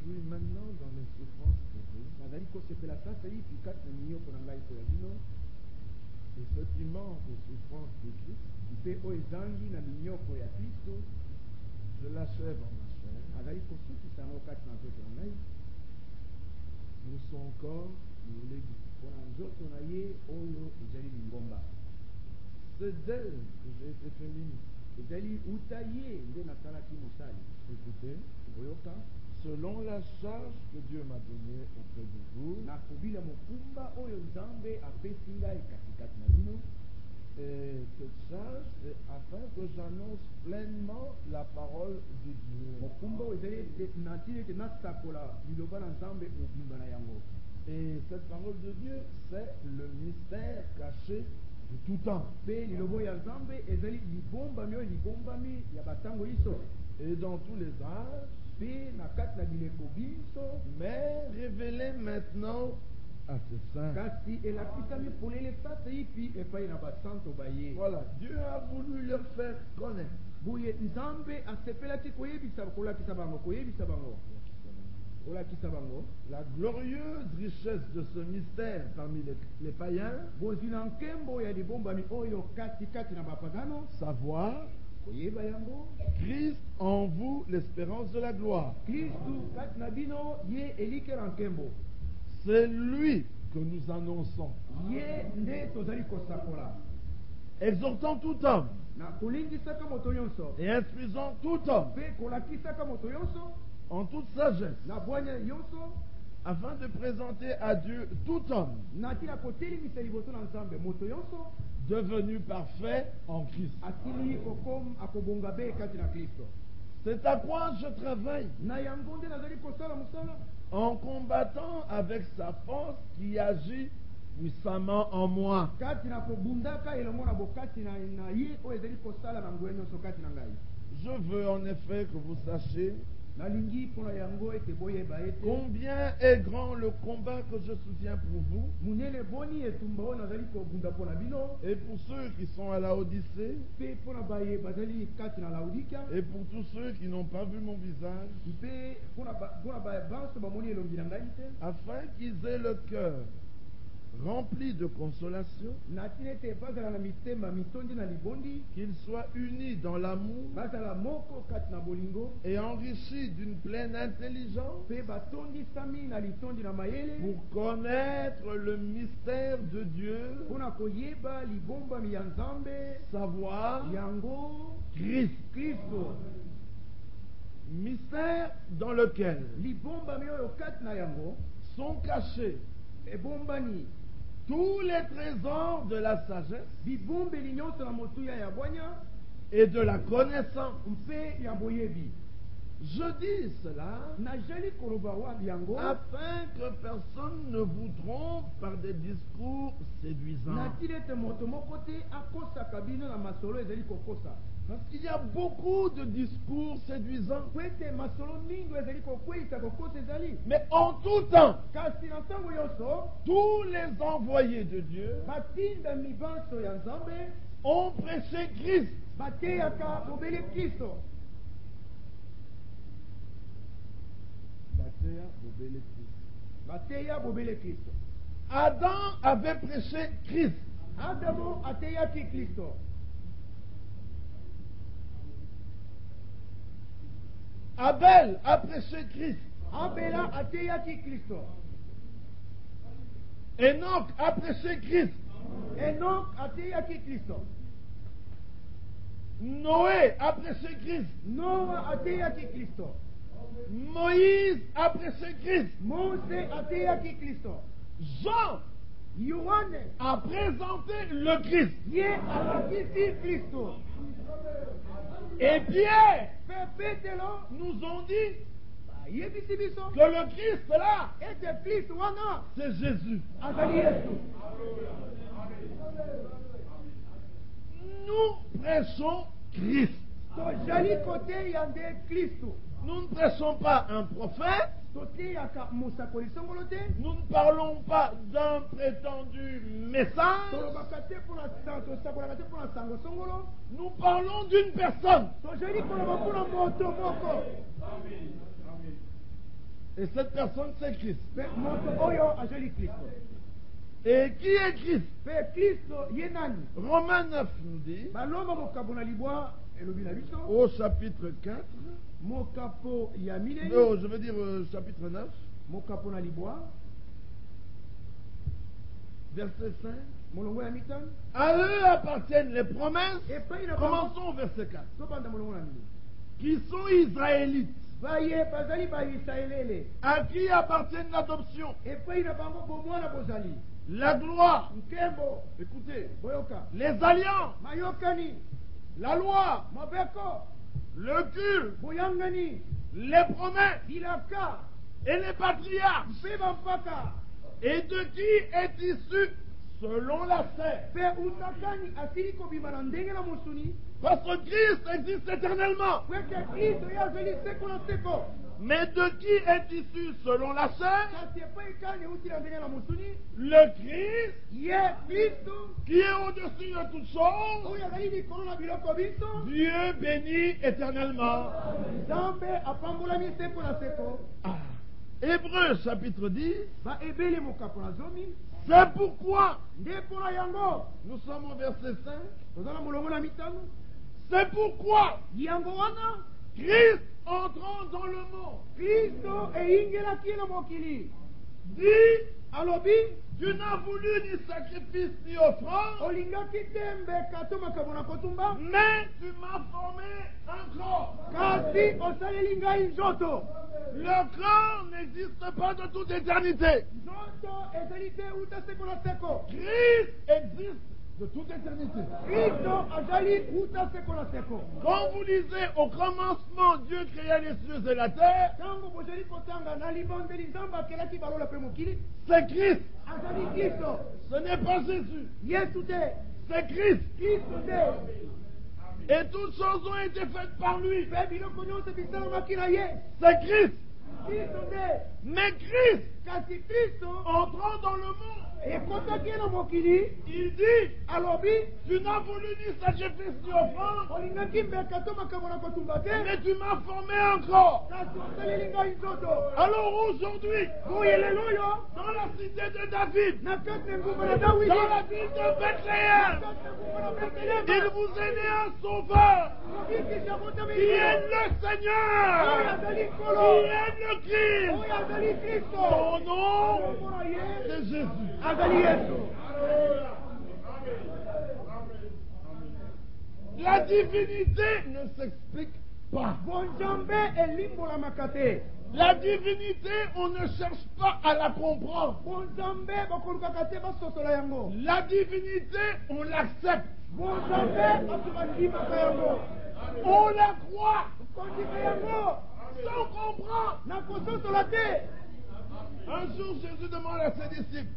réjouis maintenant dans mes souffrances pour vous. Et ce qui manque aux souffrances de Christ, je l'achève en ma chair pour son corps, pour l'Église. C'est d'elle que j'ai été fait ministre. Écoutez, selon la charge que Dieu m'a donnée auprès de vous, et cette charge est afin que j'annonce pleinement la parole de Dieu. Et cette parole de Dieu, c'est le mystère caché de tout temps. Et dans tous les âges, mais révélé maintenant à ses saints. Voilà, Dieu a voulu leur faire connaître. La glorieuse richesse de ce mystère parmi les païens, savoir Christ en vous, l'espérance de la gloire. C'est lui que nous annonçons, exhortant tout homme et instruisant tout homme en toute sagesse, afin de présenter à Dieu tout homme devenu parfait en Christ. C'est à quoi je travaille, en combattant avec sa force qui agit puissamment en moi. Je veux en effet que vous sachiez combien est grand le combat que je soutiens pour vous et pour ceux qui sont à Laodicée et pour tous ceux qui n'ont pas vu mon visage, afin qu'ils aient le cœur rempli de consolation, qu'ils soient unis dans l'amour et enrichis d'une pleine intelligence pour connaître le mystère de Dieu, savoir Christ, mystère dans lequel sont cachés tous les trésors de la sagesse et de la connaissance. Je dis cela afin que personne ne vous trompe par des discours séduisants. Parce qu'il y a beaucoup de discours séduisants. Mais en tout temps, tous les envoyés de Dieu ont prêché Christ. Adam avait prêché Christ. Abel a prêché Christ. Enoch a prêché Christ. Noé a prêché Christ. Moïse a prêché Christ. Jean a présenté le Christ. Et Pierre nous ont dit que le Christ là, c'est Jésus. Nous prêchons Christ. Nous ne prêchons pas un prophète. Nous ne parlons pas d'un prétendu message. Nous parlons d'une personne. Et cette personne, c'est Christ. Pe moto oyo azali Kristo. Et qui est Christ? Pe Kristo ye nani? Romains 9 nous dit, Balomba mokapo na libwa elobi na biso. au chapitre 4, Mokapo ya minene. je veux dire chapitre 9, Mokapo na libwa. verset 5. Molongo ya mitano. À eux appartiennent les promesses. Et puis il a Commençons au verset 4. Tobanda molongo na minene. Qui sont israélites, Baye bazali ba Israelele. à qui appartiennent l'adoption, Et puis il a bango bomwana bozali. la gloire, Nkembo. écoutez, Boyoka. les alliances, Mayokani. la loi, Mabeko. le culte, Boyangani. les promesses Bilaka. et les patriarches. Peba mpaka. Et de qui est issu selon la chair. Pe utakani asili kobima na ndenge na mosuni. Parce que Christ existe éternellement. Kweke Kristo ye azali seko na seko. Mais de qui est issu selon la chair? Kasi epai kani euti na ndenge na mosuni. Le Christ Ye Kristo. qui est au-dessus de toutes choses. Oyo azali likolo na biloko biso. Dieu béni éternellement. Nzambe apambolami seko na seko. Ah. Hébreux chapitre 10. Ba ebele mokapo na zomi. C'est pourquoi Nde mpona yango. nous sommes au verset 5. Tozala molongo na mitano. C'est pourquoi Yango wana. Christ entrant dans le monde Kristo eyingelaki na mokili. dit, Alobi. tu n'as voulu ni sacrifice ni offrande, Olingaki tembe kato makambo na kotumba. mais tu m'as formé un corps. Kasi osaleli ngai nzoto. Le corps n'existe pas de toute éternité. Nzoto ezali te uta seko na seko. Christ existe de toute éternité. Kristo azali uta seko na seko. Quand vous lisez au commencement, Dieu créa les cieux et la terre, Tango bozali kotanga na libondeli nzambe akelaki balola mpe mokili. c'est Christ. Azali Kristo. Ce n'est pas Jésus, Yesu te. c'est Christ. Kristo te. Et toutes choses ont été faites par lui. Mpe biloko nyonso bisalamaki na ye. C'est Christ. Kristo te. Mais Christ, Kasi Kristo entrant dans le monde, ekotaki na mokili. il dit, Alobi. tu n'as voulu ni sacrifice ni offrande, Olingaki mbeka to makambo na kotumba te. mais tu m'as formé encore. Kasi osaleli ngai nzoto. Alors aujourd'hui, Boye lelo yo. dans la cité de David, Na kati na ngumba na Dawidi. dans la ville de Bethléem, il vous est né un sauveur qui est le Seigneur, qui est le Christ. Son nom, c'est Jésus. La divinité ne s'explique pas. La divinité, on ne cherche pas à la comprendre. La divinité, on l'accepte. On la croit sans comprendre. Un jour, Jésus demande à ses disciples,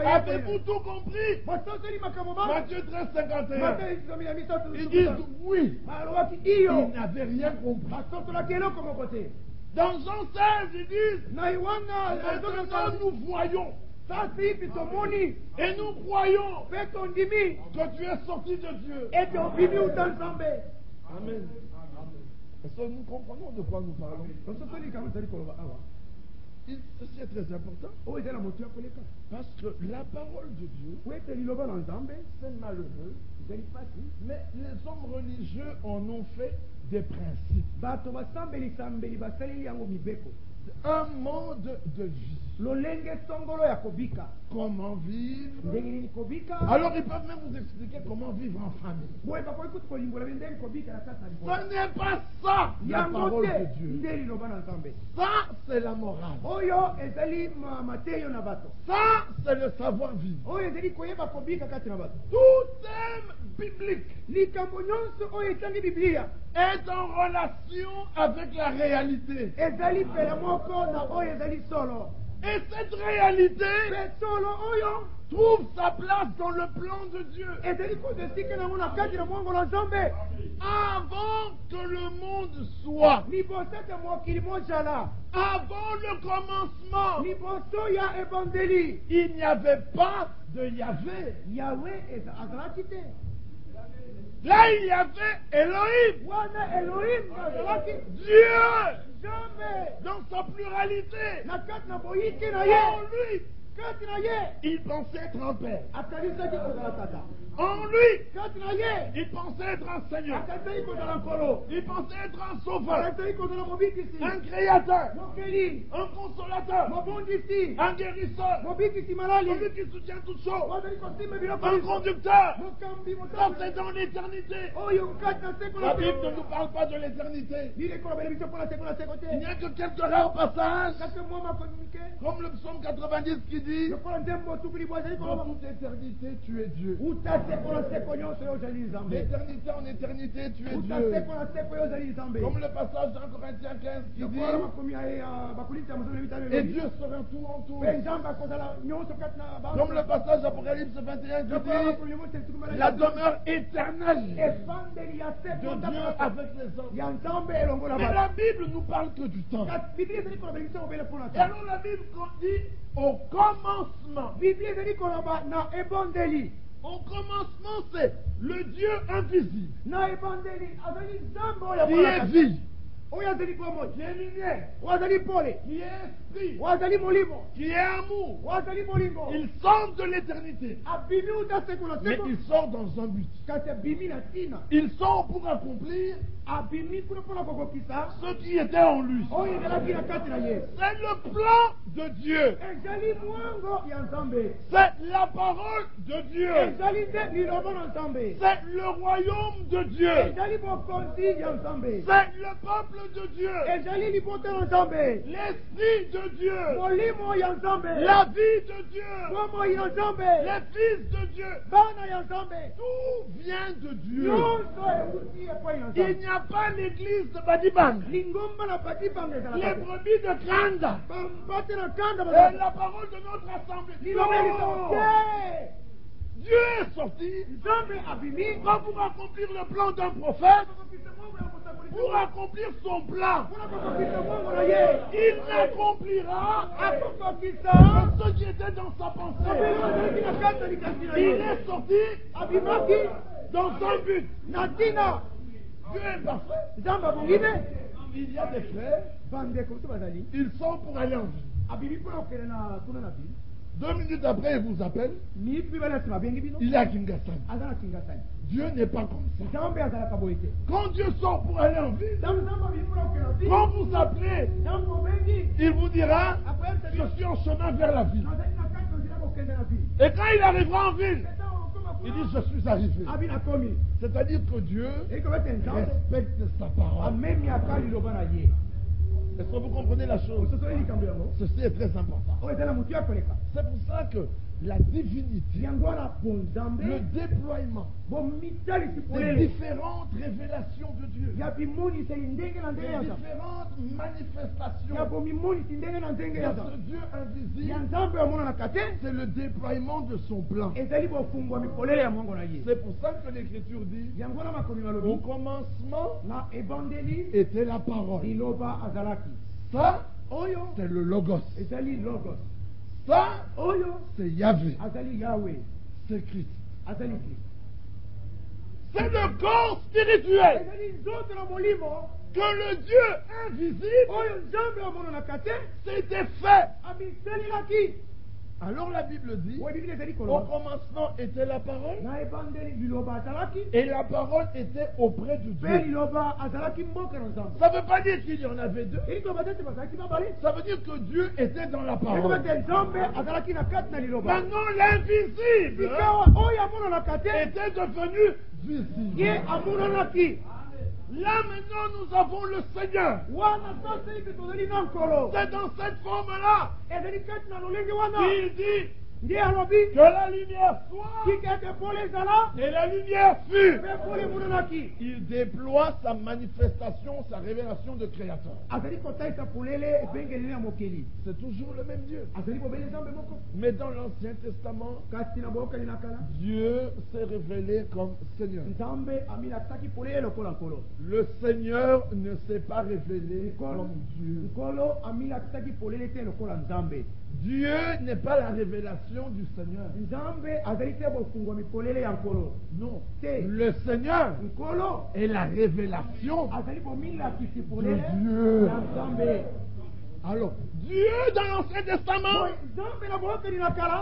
avez-vous tout compris? Matthieu 13, 51. Ils disent oui. Ils n'avaient rien compris. Dans Jean 16, ils disent, maintenant nous voyons. Et nous croyons que tu es sorti de Dieu. Amen. Est-ce que nous comprenons de quoi nous parlons? Ceci est très important. Parce que la parole de Dieu, c'est malheureux, mais les hommes religieux en ont fait des principes. Un mode de vie. Comment vivre? Alors ils peuvent même vous expliquer comment vivre en famille. Ce n'est pas ça la parole de Dieu. Ça, c'est la morale. Ça, c'est le savoir-vivre. Tout thème biblique est en relation avec la réalité. Et cette réalité trouve sa place dans le plan de Dieu. Avant que le monde soit, avant le commencement, il n'y avait pas de Yahvé. Là, il y avait Elohim. Dieu. dans sa pluralité, na kati na boyiki na en ye lui, kati na ye il pensait être un père. akanisaki kozala tata En lui, kati na ye il pensait être un Seigneur. akanisaki kozala nkolo Il pensait être un sauveur, akanisaki kozala mobikisi un créateur, mokeli un consolateur, mobondisi un guérisseur, mobikisi malali celui qui soutient toutes choses, wazali kosima biloko un nyonso. conducteur. mokambi Ça, motambi c'est dans l'éternité. oyo kati na seko La na Bible ne nous parle pas de l'éternité. lilekolobela biso mpo na seko na seko te Il n'y a que quelques rares passages, kati mwa makomike comme le psaume 90 qui dit, lokola nzembo otukuli bwa ezali dans koloba toute éternité, tu es Dieu. uta seko na seko nyonso yo ozali nzambe D'éternité en éternité, tu es uta Dieu. seko na seko yo ozali nzambe Comme le passage dans Corinthiens 15 qui lokola dit, makomi ya bakolinta ya mozobe mitano et Dieu sera tout en tout. mpe nzambe akozala nyonso kati na Comme le passage Apocalypse 21 qui dit, la demeure éternelle efandeli ya de seko Dieu avec les hommes. ya nzambe elongo na Mais bato la Bible nous parle que du temps. biblia ezali kolobela biso mobele mpo na Et ta alors la Bible dit, au commencement. biblia ezali koloba na ebondeli Au commencement, c'est le Dieu invisible, na ebondeli azali nzambe oyo qui est vie, oyo azali bomoi qui est lumière, oyo azali pole qui est esprit, oyo azali molimo qui est amour. oyo azali molingo Il sort de l'éternité, abimi uta seko na mais seko il sort dans un but. kasi abimi na ntina Il sort pour accomplir abimi kuna mpona kokokisa ce qui était en lui. oyo ezalaki na kati na ye C'est le plan de Dieu. ezali mwango ya nzambe C'est la parole de Dieu. ezali nde liloba na nzambe C'est le royaume de Dieu. ezali bokonzi ya nzambe C'est le peuple de Dieu. ezali libota na nzambe L'esprit de Dieu. molimo ya nzambe La vie de Dieu. bomoi ya nzambe Les fils de Dieu. bana ya nzambe Tout vient de Dieu. nyonso euti epai na Il nzambe n'y a pas l'église de Badibang. lingomba na patipanga Les ezalaka brebis de Kranda. bambate na kanda Et bazalaka la parole de notre assemblée. liloba liso Non. te Dieu est sorti nzambe abimi pas pour accomplir le plan d'un prophète, pour accomplir son plan. mpona kokokisa mwango na ye Il n'accomplira akokokisa que ce qui était dans sa pensée. mobilo azalaki na kati na likasi na Il ye est sorti abimaki dans un but. na ntina Dieu est parfait. nzambe abongi ne Il y a des frères, bandeko biso bazali ils sont pour aller en ville. abimi mpona kokende na kuna na bino 2 minutes après, il vous appelle. minute mibale na nsima abengi bino Il est à Kingasani. aza na kingasani Dieu n'est pas comme ça. nzambe azalaka boye te Quand Dieu sort pour aller en ville, ntango nzambe abimi mpona kokende na bino quand vous appelez, ntango obengi il vous dira, après je suis en chemin vers la ville. nazali na kati na nzela kokende na bino Et quand il arrivera en ville, ntango okoma il kuna dit, je suis arrivé. abi nakomi C'est-à-dire que Dieu ekobete nzambe respecte sa parole. amemiaka liloba na ye Est-ce que vous comprenez la chose? ososoli likambo yango Ceci est très important. oyo eza na motu ya koleka C'est pour ça que la divinité, yango wana po nzambe le déploiement bomitalisi des polele différentes révélations de Dieu, ya bimoniseli ndenge na des ndenge ya nzambe différentes ya manifestations bomimonisi ndenge na ndenge ya de ce nzambe Dieu ya invisible, nzambe omonanaka te c'est le déploiement de son plan. ezali bofungwami polele ya mwango na ye C'est pour ça que l'Écriture dit, yango wana makomi au malobi commencement na ebandeli était la parole. liloba azalaki Ça, oyo c'est le Logos. ezali logos Ça, oyo c'est Yahvé. azali yawe C'est Christ. azali kristo C'est le corps spirituel ezali nzoto na molimo que le Dieu invisible oyo nzambe omonanaka te s'était fait. amiselelaki Alors la Bible dit, oyo biblia ezali au koloba commencement était la parole, na ebandeli liloba azalaki et la parole était auprès de mpe Dieu. liloba azalaki mboka na nzambe Ça ne veut pas dire qu'il y en avait deux. eli koloba te te bazalaki babale Ça veut dire que Dieu était dans la parole. ekoba te nzambe azalaki na kati na liloba Maintenant, l'invisible sikawa oyo amonanaka te était devenu visible. ye amonanaki Là maintenant, nous avons le Seigneur. wana toseli ke tozali na nkolo C'est dans cette forme-là ezali kati na lolenge wana qu'il dit nde alobi que la lumière soit tika ete pole ezala et la lumière fut. mpe pole emonanaki Il déploie sa manifestation, sa révélation de créateur. azali kotalisa polele ebengeleli ya mokeli C'est toujours le même Dieu. azali kobeli nzambe moko Mais dans l'Ancien Testament, kasi na boyokani na kala Dieu s'est révélé comme Seigneur. nzambe aminakisaki polele lokola nkolo Le Seigneur ne s'est pas révélé comme Dieu. nkolo aminakisaki polele te lokola nzambe Dieu n'est pas la révélation du Seigneur. Non. Le Seigneur est la révélation de Dieu. Alors, Dieu dans l'Ancien Testament,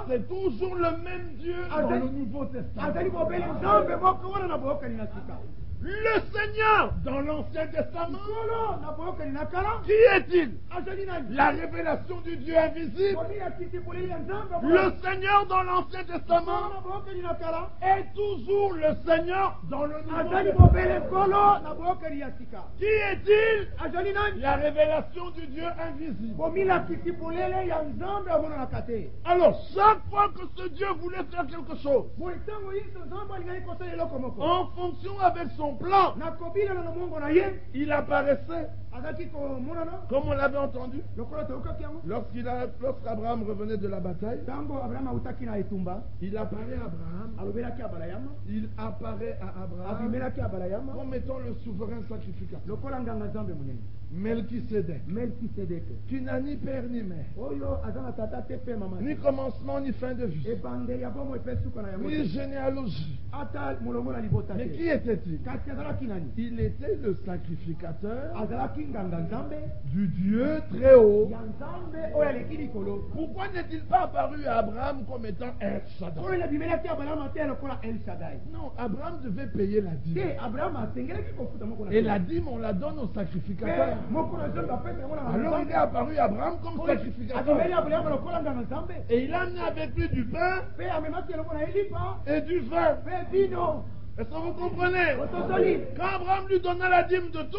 c'est toujours le même Dieu dans le Nouveau Testament. Le Seigneur dans l'Ancien Testament, qui est-il? La révélation du Dieu invisible. Le Seigneur dans l'Ancien Testament est toujours le Seigneur dans le Nouveau Testament. Qui est-il? La révélation du Dieu invisible. Alors, chaque fois que ce Dieu voulait faire quelque chose, en fonction avec son plan, il apparaissait, comme on l'avait entendu, lorsqu'Abraham revenait de la bataille. Il apparaît à Abraham. Il apparaît à Abraham comme étant le souverain sacrificateur. Melchisédek, qui n'a ni père ni mère, ni commencement ni fin de vie, ni généalogie. Mais qui était-il? Il était le sacrificateur du Dieu très haut. Pourquoi n'est-il pas apparu à Abraham comme étant El Shaddai? Non, Abraham devait payer la dîme. Et la dîme, on la donne au sacrificateur. Alors il est apparu à Abraham comme sacrificateur. Et il a amené avec lui du pain et du vin. Est-ce que vous comprenez? Quand Abraham lui donna la dîme de tout,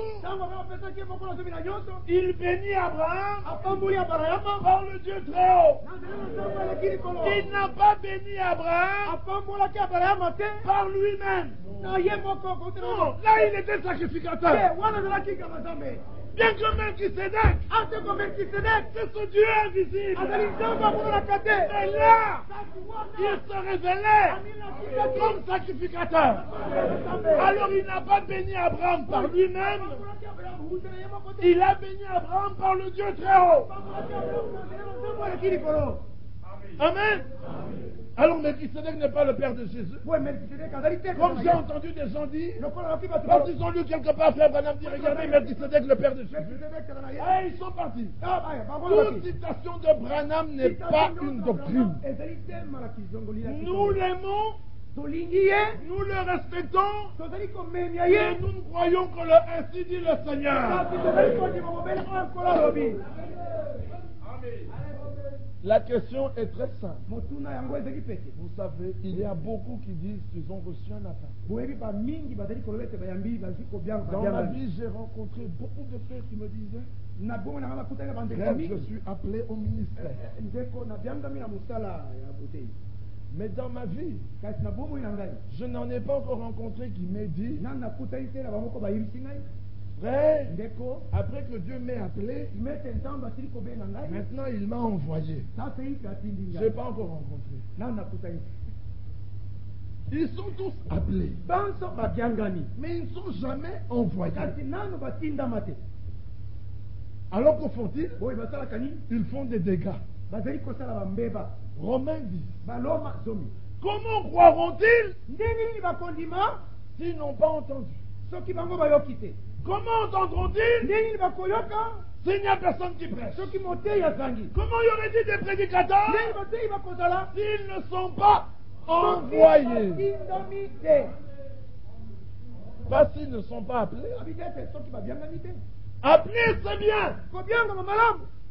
il bénit Abraham par le Dieu très haut. Il n'a pas béni Abraham par lui-même. Non, là il était sacrificateur. Bien que Melchisédek, c'est ce Dieu invisible. Mais là, il se révélait comme sacrificateur. Alors il n'a pas béni Abraham par lui-même. Il a béni Abraham par le Dieu très haut. Amen. Alors Melchisédek n'est pas le père de Jésus. Comme j'ai entendu des gens dire, quand ils ont lu quelque part, Frère Branham dit, regardez Melchisédek le père de Jésus. Et ils sont partis. Toute citation de Branham n'est pas une doctrine. Nous l'aimons, nous le respectons, et nous croyons que ainsi dit le Seigneur. La question est très simple. Vous savez, il y a beaucoup qui disent qu'ils ont reçu un appel. Dans ma vie, j'ai rencontré beaucoup de frères qui me disaient, je suis appelé au ministère. Mais dans ma vie, je n'en ai pas encore rencontré qui m'ait dit, frère, après que Dieu m'ait appelé, maintenant il m'a envoyé. Je n'ai pas encore rencontré. Ils sont tous appelés, mais ils ne sont jamais envoyés. Alors que font-ils? Ils font des dégâts. Romains 10. Comment croiront-ils s'ils n'ont pas entendu? Comment entendront-ils s'il n'y a personne qui prêche? Comment y aurait-il des prédicateurs s'ils ne sont pas envoyés? Pas s'ils ne sont pas appelés. Appelés, c'est bien.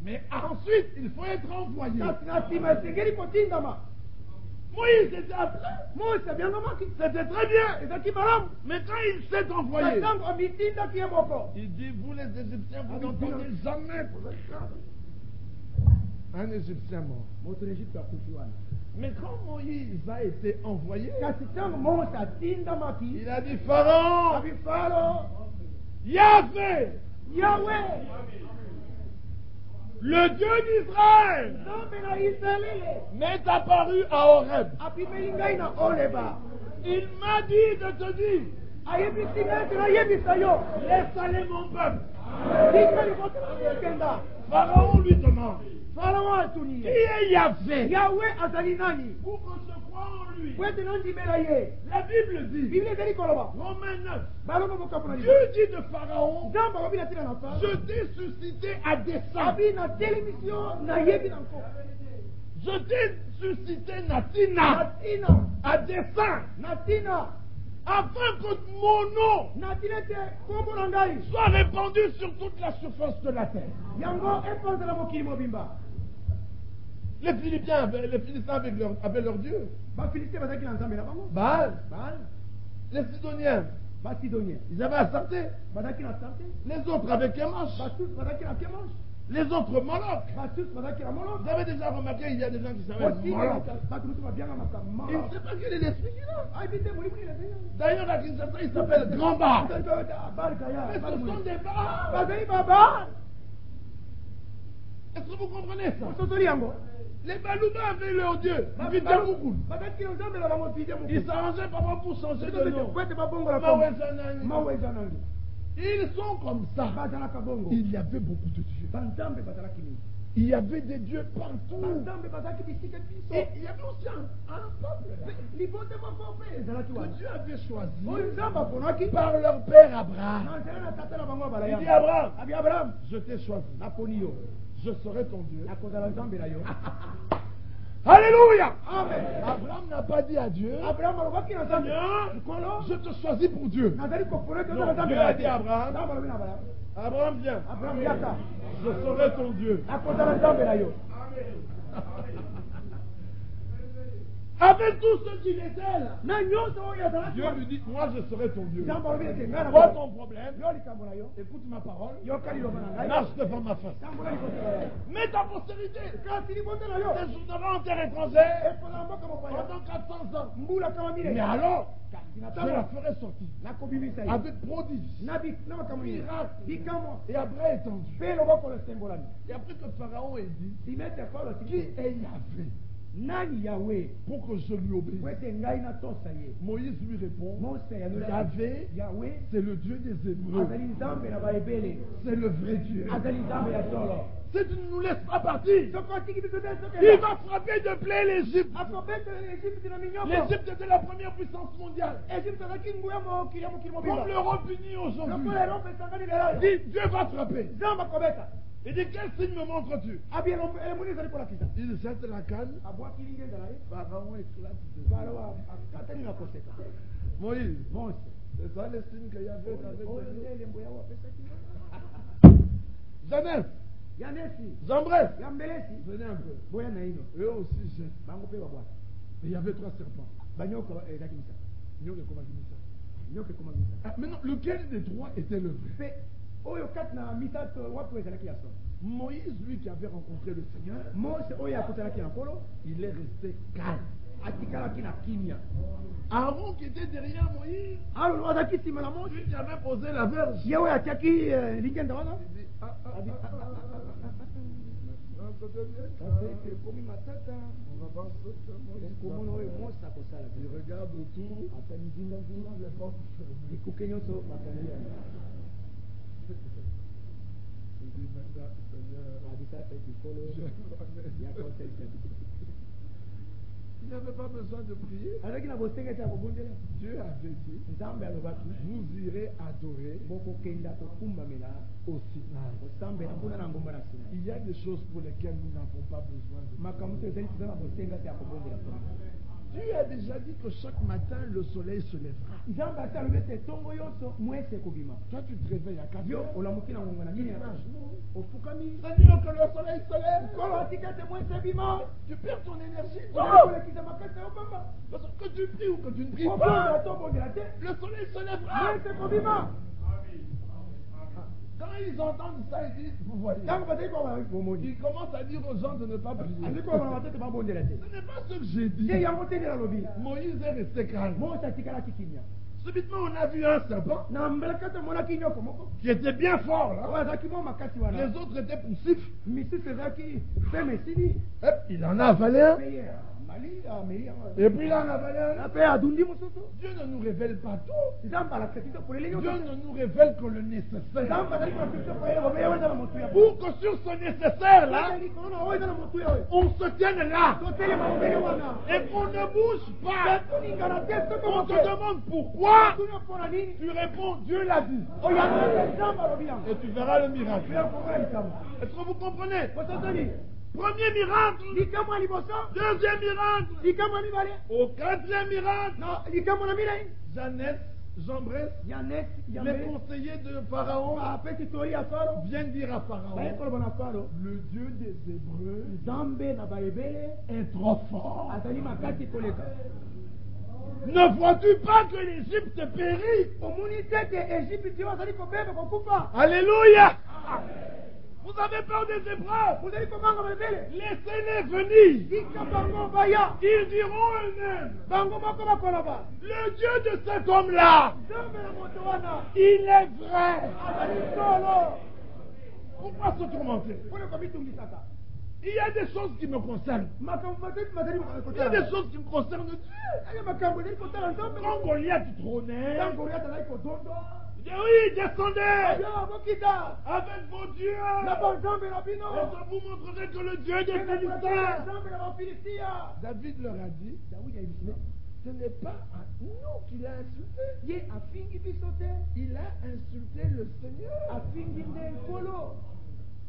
Mais ensuite, il faut être envoyé. Moïse était appelé. C'était très bien. Mais quand il s'est envoyé, il dit, vous les Égyptiens, vous n'entendez jamais un Égyptien mort. Mais quand Moïse a été envoyé, il a dit, Pharaon, Yahvé, le Dieu d'Israël m'est apparu à Horeb. Il m'a dit de te dire, laisse aller mon peuple. Pharaon lui demande, Qui est Yahvé? Pour qu'on se croit en lui. La Bible dit, Romains 9, Dieu dit de Pharaon, je t'ai suscité à dessein. Je t'ai suscité Natina à dessein. Afin que mon nom soit répandu sur toute la surface de la terre. Les Philippiens avaient leur Dieu. Baal. Les Sidoniens, ils avaient Astarté. Les autres avaient Kémosh. Les autres Moloch. Vous avez déjà remarqué, il y a des gens qui s'appellent Moloch. Il ne sait pas quel est l'esprit qu'il a. D'ailleurs, à Kinshasa, il s'appelle Grand Bar. Mais ce sont des bars. Est-ce que vous comprenez ça? Les Balouba avaient leur Dieu. Ils s'arrangeaient pas pour changer de nom. Ils sont comme ça. Il y avait beaucoup de dieux. Il y avait des dieux partout. Et il y avait aussi un peuple que Dieu avait choisi par leur père Abraham. Il dit Abraham, je t'ai choisi. Je serai ton Dieu. Alléluia. Amen. Abraham n'a pas dit à Dieu, Seigneur, je te choisis pour Dieu. Non, Dieu a dit à Abraham, Abraham viens, je serai ton Dieu. Avec tout ce qu'il était là, Dieu lui dit, moi je serai ton Dieu. Quoi ton problème? Écoute ma parole. Marche devant ma face. Mets ta postérité. Séjournera en terre étrangère pendant 400 ans. Mais alors, je la ferai sortir avec prodige, miracle et après étendu. Et après que Pharaon ait dit, qui est Yahvé? Pour que je lui obéisse. Moïse lui répond, Yahvé, c'est le Dieu des Hébreux. C'est le vrai Dieu. Si tu ne nous laisses pas partir, il va frapper de plaie l'Égypte. L'Égypte était la première puissance mondiale. Comme l'Europe unie aujourd'hui. Dieu va frapper. Il dit, quel signe me montres-tu? Il jette la canne. Pharaon éclate de Moïse, c'est ça les signes qu'il y avait avec Jeannette, Jambres, venez un peu. Eux aussi jettent. Et il y avait 3 serpents. Maintenant, lequel des 3 était le vrai? Moïse, lui qui avait rencontré le Seigneur, il est resté calme. Aaron qui était derrière Moïse, lui qui avait posé la verge, il dit, il regarde autour, les portes fermées. Il dit maintenant, Seigneur, il n'avait pas besoin de prier. Dieu avait dit, vous irez adorer au Sinaï. Il y a des choses pour lesquelles nous n'avons pas besoin de prier. Dieu a déjà dit que chaque matin le soleil se lèvera. Toi tu te réveilles à 4 heures. Seigneur, que le soleil se lève. Tu perds ton énergie. Parce que tu pries ou que tu ne pries pas, le soleil se lèvera. Quand ils entendent ça, ils disent, vous voyez, ils commencent à dire aux gens de ne pas prier. Ce n'est pas ce que j'ai dit. Moïse est resté calme. Subitement, on a vu un serpent qui était bien fort là. Les autres étaient poussifs. Il en a avalé un. Et puis là, on a valé. Dieu ne nous révèle pas tout. Dieu ne ne nous révèle que le nécessaire. Pour que sur ce nécessaire-là, on se tienne là. Et qu'on ne bouge pas. On te demande pourquoi. Tu réponds, Dieu l'a dit. Et tu verras le miracle. Est-ce que vous comprenez? Premier miracle. Deuxième miracle. Au quatrième miracle. Jeannette, Jambres, les conseillers de Pharaon viennent dire à Pharaon, le Dieu des Hébreux est trop fort. Ne vois-tu pas que l'Égypte périt? Alléluia. Vous avez peur des épreuves. Laissez-les venir. Ils diront eux-mêmes. Le Dieu de cet homme-là, il est vrai. Pourquoi se tourmenter? Il y a des choses qui me concernent. Il y a des choses qui me concernent Dieu. Quand Goliath trônait, oui, descendez avec vos dieux. Et je vous montrerai que le Dieu des Philistins. David leur a dit, ce n'est pas à nous qu'il a insulté. Il a insulté le Seigneur.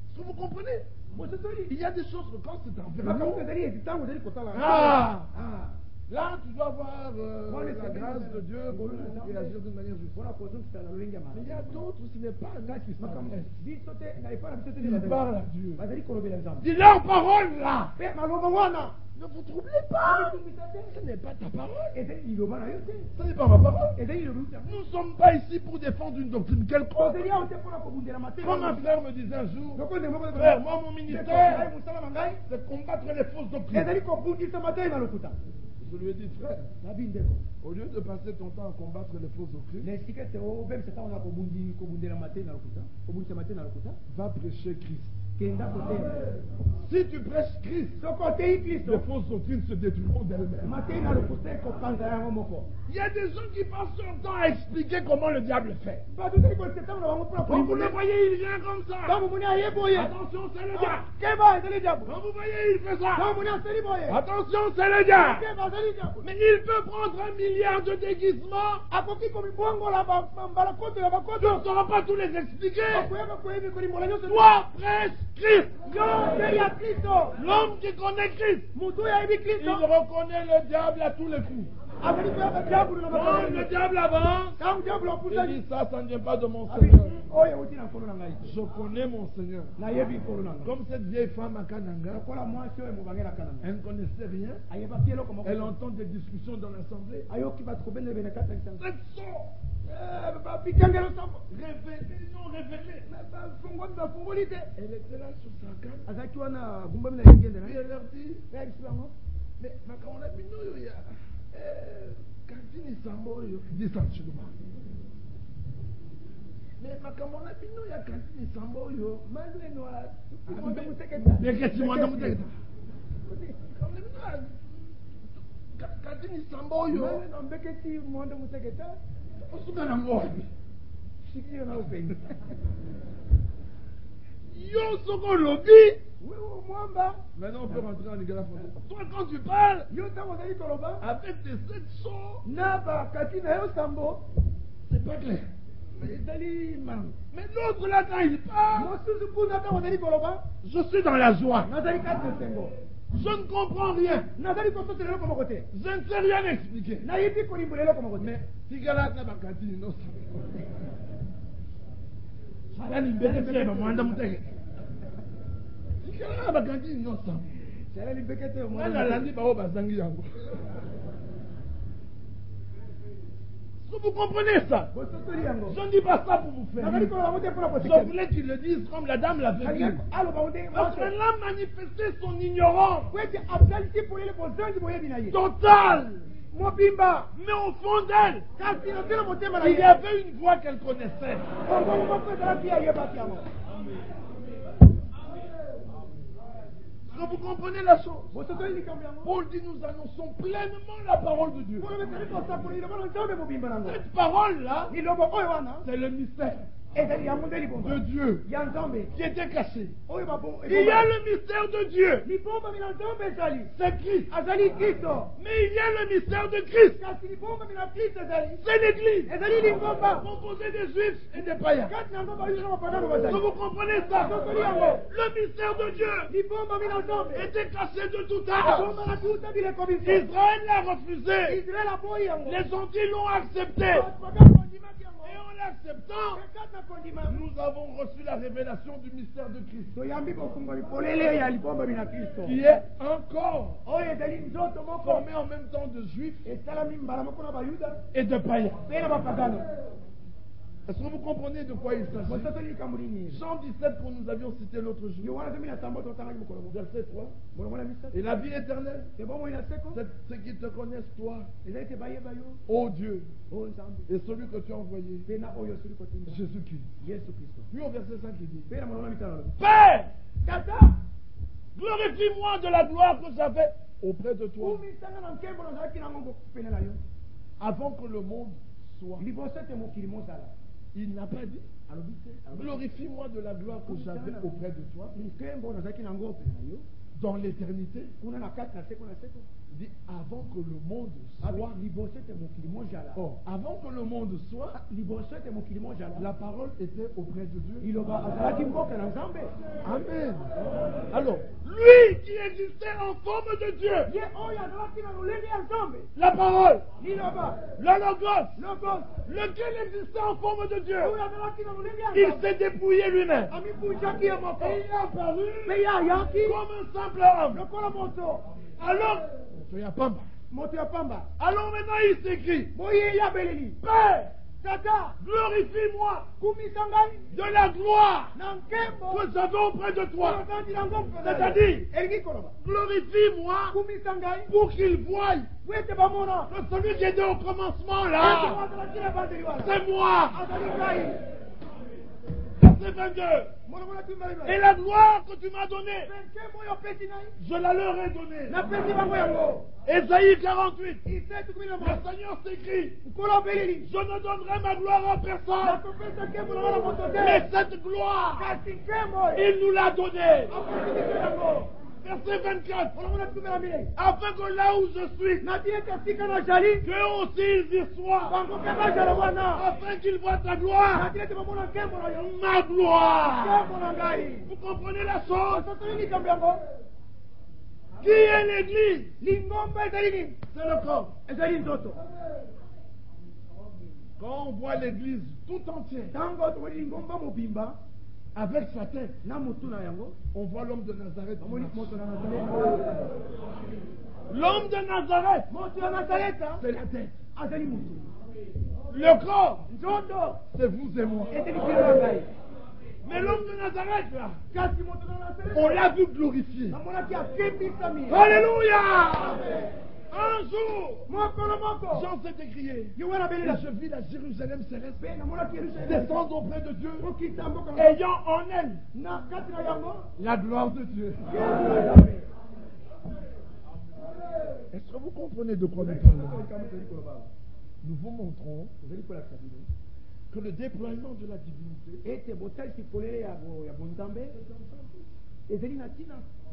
Est-ce que vous comprenez? Il y a des choses que quand c'est envers là, tu dois avoir la grâce de Dieu pour réagir d'une manière juste. Mais il y a d'autres, ce n'est pas un gars qui s'adresse. Il parle à Dieu. Dis-leur parole là. Ne vous troublez pas. Ce n'est pas ta parole. Ce n'est pas ma parole. Nous ne sommes pas ici pour défendre une doctrine quelconque. Comme un frère me disait un jour, frère, moi mon ministère, c'est combattre les fausses doctrines. Je lui ai dit, frère, au lieu de passer ton temps à combattre les fausses doctrines, va prêcher Christ. Si tu prêches Christ, les fausses doctrines se détruiront d'elles-mêmes. Il y a des gens qui passent leur temps à expliquer comment le diable fait. Quand vous le voyez, il vient comme ça. Attention, c'est le diable. Quand vous voyez, il fait ça. Attention, c'est le diable. Mais il peut prendre 1 milliard de déguisements. Tu ne sauras pas tous les expliquer. Toi, prêche Christ. L'homme qui connaît Christ, il reconnaît le diable à tous les coups. Quand le diable avance, il dit ça ne vient pas de mon Seigneur. Je connais mon Seigneur. Comme cette vieille femme à Kananga, elle ne connaissait rien. Elle entend des discussions dans l'assemblée. Révélée. Elle était là sur sa canne. Et elle leur dit, mais Kantini Samboyo, dis ça chez moi. Mais Makamona Pino, il y a Kantini Samboyo. Mais qu'est-ce que tu m'as dit? Kantini Samboyo. Yo soko lobby. Maintenant on peut rentrer en Lingala français. Toi quand tu parles avec tes 7 sons, c'est pas clair. Mais l'autre là quand il parle, je suis dans la joie. Je ne comprends rien. Je ne sais rien expliquer. Mais Tigala n'a pas Kantini non. Vous comprenez ça? Je ne dis pas ça pour vous faire. Je voulais qu'ils le disent comme la dame l'a fait dire. Parce qu'elle a manifesté son ignorance totale. Mais au fond d'elle, il y avait une voix qu'elle connaissait. Est-ce que vous comprenez la chose? Paul dit nous annonçons pleinement la parole de Dieu. Cette parole-là, c'est le mystère de Dieu qui était caché. Il y a le mystère de Dieu, c'est Christ. Mais il y a le mystère de Christ, c'est l'Église, composée des Juifs et des païens. Est-ce que vous comprenez ça? Le mystère de Dieu était caché de tout temps. Israël l'a refusé, les gentils l'ont accepté. Et en l'acceptant, nous avons reçu la révélation du mystère de Christ, qui est un corps formé en même temps de juifs et de païens. Est-ce que vous comprenez de quoi il s'agit? Jean 17 que nous avions cité l'autre jour, verset 3. Et la vie éternelle, c'est ceux qui te connaissent toi, ô Dieu, et celui que tu as envoyé, Jésus-Christ. Puis au verset 5 il dit, Père, glorifie-moi de la gloire que j'avais auprès de toi avant que le monde soit. Il n'a pas dit, glorifie-moi de la gloire que j'avais auprès de toi dans l'éternité. Il dit, avant que le monde soit. Oh, avant que le monde soit, la parole était auprès de Dieu. Amen. Alors, lui qui existait en forme de Dieu, la parole, le logos, lequel existait en forme de Dieu, il s'est dépouillé lui-même. Et il est apparu comme un simple homme. Alors, alors maintenant il s'écrit, Père, glorifie-moi de la gloire que j'avais auprès de toi. C'est-à-dire, glorifie-moi pour qu'il voie que celui qui était au commencement là, c'est moi. Verset 22. Et la gloire que tu m'as donnée, je la leur ai donnée. Ésaïe 48. Le Seigneur s'écrit, je ne donnerai ma gloire à personne, mais cette gloire, il nous l'a donnée. Verset 24. Afin que là où je suis, qu'eux aussi ils y soient. Afin qu'ils voient ta gloire, ma gloire. Vous comprenez la chose? Qui est l'Église? C'est le corps. Quand on voit l'Église tout entière, avec sa tête, on voit l'homme de Nazareth. L'homme de Nazareth, c'est la tête. Le corps, c'est vous et moi. Mais l'homme de Nazareth, là, on l'a vu glorifié. Alléluia! Un jour, Jean s'est écrié, et je vis la Jérusalem céleste descendre auprès de Dieu, ayant en elle la gloire de Dieu. Est-ce que vous comprenez de quoi nous parlons? Nous vous montrons que le déploiement de la divinité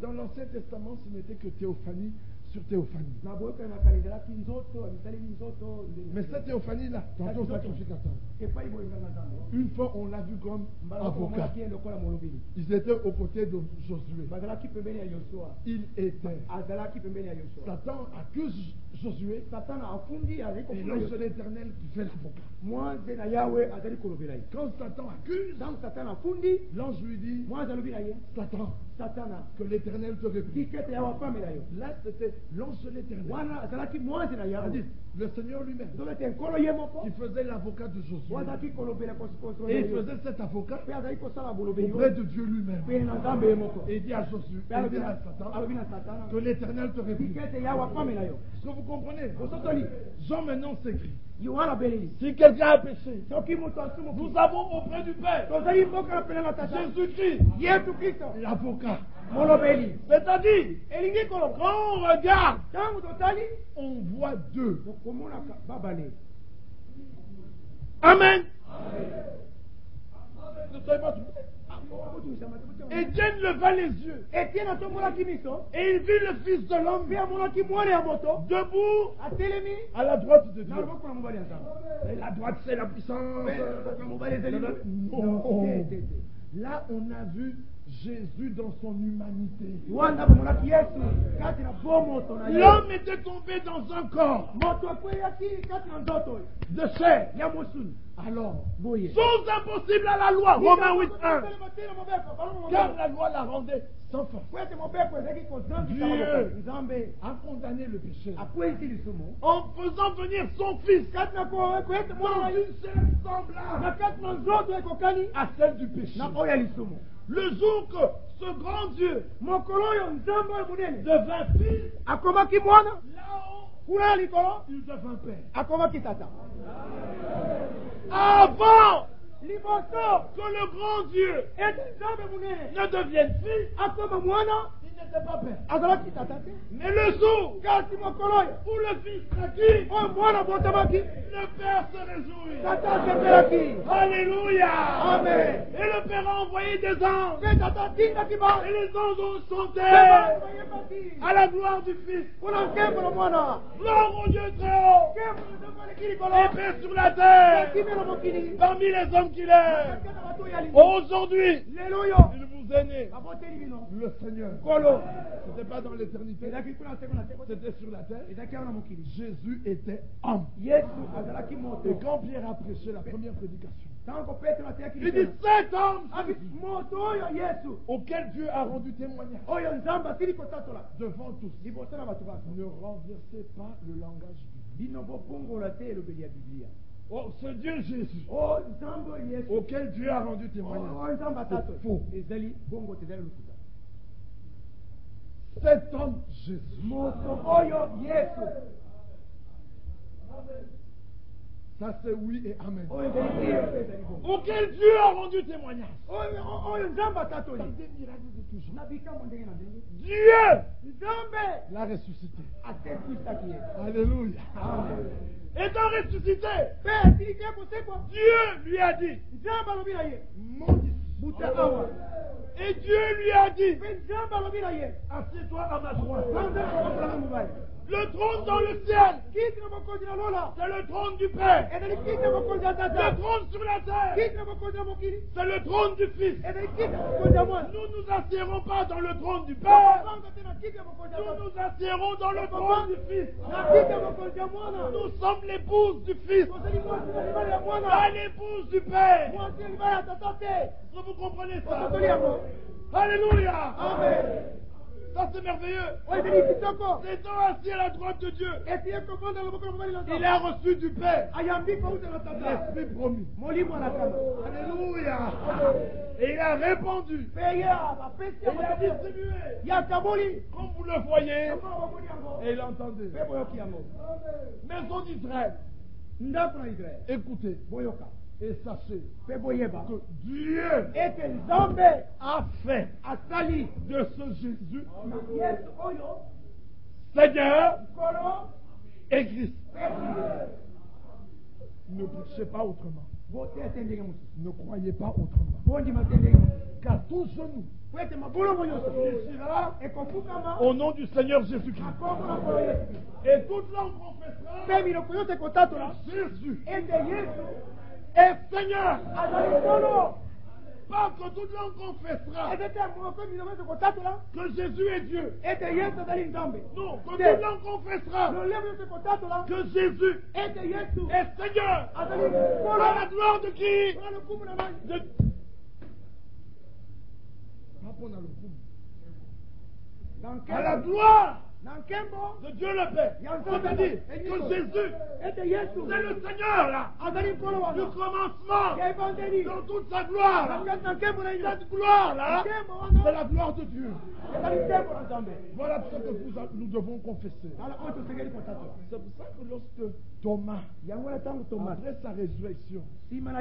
dans l'Ancien Testament, ce n'était que théophanie sur théophanie. Mais cette théophanie-là, tantôt au sacrificateur, une fois on l'a vu comme avocat. Ils étaient aux côtés de Josué. Il était. Satan accuse Josué. Et l'ange de l'Éternel qui fait l'avocat. Quand Satan accuse, l'ange lui dit, Satan, que l'Éternel te réplique. Là, c'était l'ange de l'Éternel. Le Seigneur lui-même, qui faisait l'avocat de Josué. Et il faisait cet avocat auprès de Dieu lui-même. Et il dit à Josué, il dit à Satan, que l'Éternel te réplique. Est-ce que vous comprenez? Jean maintenant s'écrit, si quelqu'un a péché, nous avons auprès du Père Jésus-Christ, l'avocat. C'est-à-dire, quand on regarde, on voit deux. Amen. Ne soyez pas trompés. Étienne leva les yeux et il vit le Fils de l'homme debout à la droite de Dieu. Et la droite, c'est la puissance. Non. Là, on a vu Jésus dans son humanité. L'homme était tombé dans un corps de chair. Alors, chose impossible à la loi, Romains 8:1. Car la loi la rendait sans force. Dieu a condamné le péché en faisant venir son Fils dans une chair semblable à celle du péché. Le jour que ce grand Dieu devint fils, là-haut, il devint père. Avant que le grand Dieu ne devienne fils, il n'était pas père. Mais le jour où le Fils naquit, le Père se réjouit. Alléluia. Amen. Et le Père a envoyé des anges. Et les anges ont chanté à la gloire du Fils. Gloire au Dieu très haut. Et paix sur la terre parmi les hommes qu'il aime. Aujourd'hui, il vous est né le Seigneur. Ce n'était pas dans l'éternité, c'était sur la terre. Jésus était homme. Et quand Pierre a prêché la première prédication, il dit cet homme auquel Dieu a rendu témoignage devant tous. Ne renversez pas le langage divin. Oh, ce Dieu Jésus auquel Dieu a rendu témoignage, c'est faux. Cet homme Jésus, ça c'est oui et amen. Auquel Dieu a rendu témoignage. Par des miracles de toujours. Dieu l'a ressuscité. Alléluia. Étant ressuscité, Dieu lui a dit, mon disciple. Et Dieu lui a dit, assieds-toi à ma droite. Le trône dans le ciel, c'est le trône du Père. Le trône sur la terre, c'est le trône du Fils. Nous nous assiérons pas dans le trône du Père. Nous nous assiérons dans le trône du Fils. Nous sommes l'épouse du Fils. Pas l'épouse du Père. Est-ce que vous comprenez ça? Alléluia. Amen. Ça c'est merveilleux. Étant assis à la droite de Dieu, il a reçu du Père l'Esprit promis. Alléluia. Et il a répandu. Et il a distribué. Comme vous le voyez. Et il entendait. Maison d'Israël. Écoutez. Et sachez que Dieu a fait de ce Jésus Seigneur et Christ. Ne prêchez pas autrement. Ne croyez pas autrement. Car tout genou fléchira au nom du Seigneur Jésus-Christ. Et toute langue confessera que Jésus est Seigneur. Pas que toute langue confessera que Jésus est Dieu. Non, que toute langue confessera que Jésus est Seigneur. À la gloire de qui? À la gloire de Dieu le Père. C'est-à-dire que Jésus, c'est le Seigneur là, du commencement, dans toute sa gloire. Cette gloire là, c'est la gloire de Dieu. Voilà ce que nous devons confesser. C'est pour ça que lorsque Thomas, après sa résurrection, l'a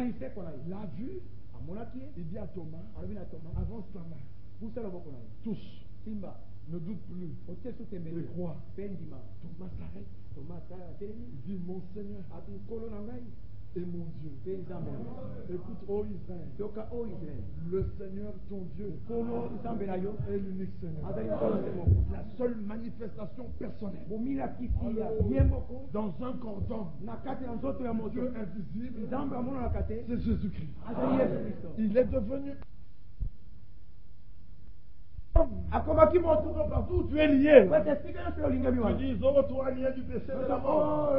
vu, il dit à Thomas, avance ta main. Tous. Ne doute plus. Et crois. Thomas s'arrête. Il dit, mon Seigneur et mon Dieu. Écoute, ô Israël, le Seigneur ton Dieu est l'unique Seigneur. La seule manifestation personnelle dans un cordon Dieu invisible, c'est Jésus-Christ. Il est devenu partout, tu es lié. Tu dis, toi lié du péché de la mort.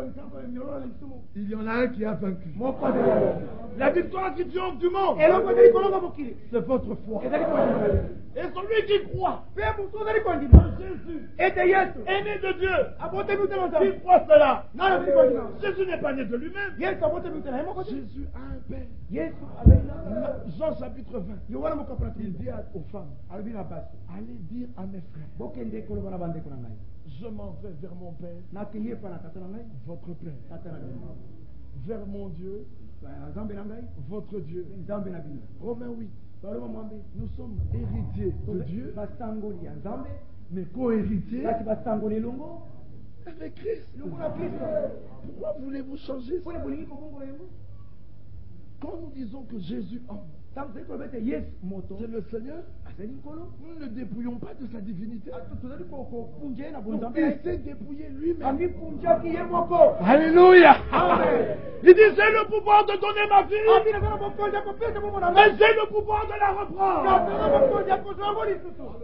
Il y en a un qui a vaincu. La victoire qui triomphe du monde, c'est votre foi. Et celui qui croit en Jésus est né de Dieu. Qui croit cela? Jésus n'est pas né de lui-même. Jésus a un père. Jean chapitre 20. Il dit aux femmes, allez dire à mes frères, je m'en vais vers mon Père, votre Père, vers mon Dieu, votre Dieu. Romains 8. Nous sommes héritiers de Dieu, mais co-héritiers avec Christ. Pourquoi voulez-vous changer ça? Quand nous disons que Jésus homme, c'est le Seigneur, nous ne dépouillons pas de sa divinité. Il s'est dépouillé lui-même. Alléluia. Il dit, j'ai le pouvoir de donner ma vie, mais j'ai le pouvoir de la reprendre.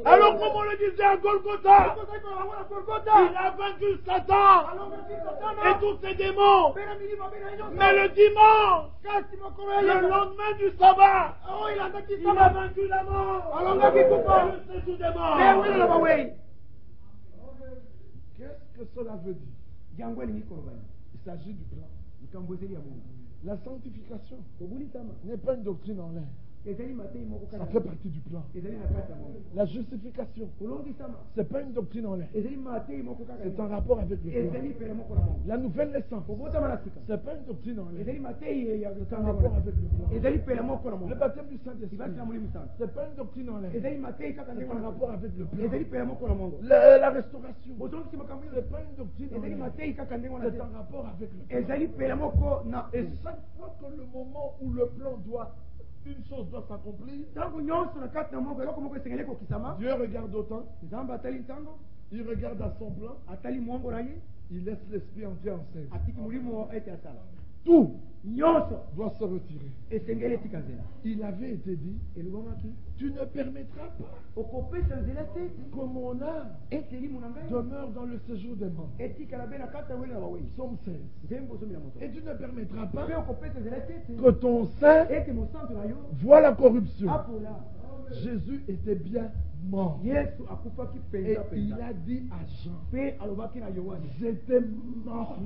Alors comme on le disait à Golgotha, il a vaincu Satan et tous ses démons. Mais le dimanche, le lendemain du sabbat, il a vaincu la mort. Le séjour des morts. Qu'est-ce que cela veut dire? Il s'agit du plan. La sanctification n'est pas une doctrine en l'air. Ça fait partie du plan. La justification, c'est pas une doctrine en l'air. C'est en rapport avec le plan. La nouvelle naissance, c'est pas une doctrine en l'air. C'est en rapport avec le plan. Le baptême du Saint-Esprit, c'est pas une doctrine en l'air. C'est en rapport avec le plan. La restauration, c'est pas une doctrine en l'air. C'est en rapport avec le plan. Et chaque fois que le moment où le plan doit, une chose doit s'accomplir, Dieu regarde au temps, il regarde à son plan, il laisse l'esprit entrer en scène. Tout doit se retirer. Il avait été dit, tu ne permettras pas que mon âme demeure dans le séjour des morts. Psaume 16. Et tu ne permettras pas que ton sein voit la corruption. Jésus était bien mort. Et il a dit à Jean, j'étais mort.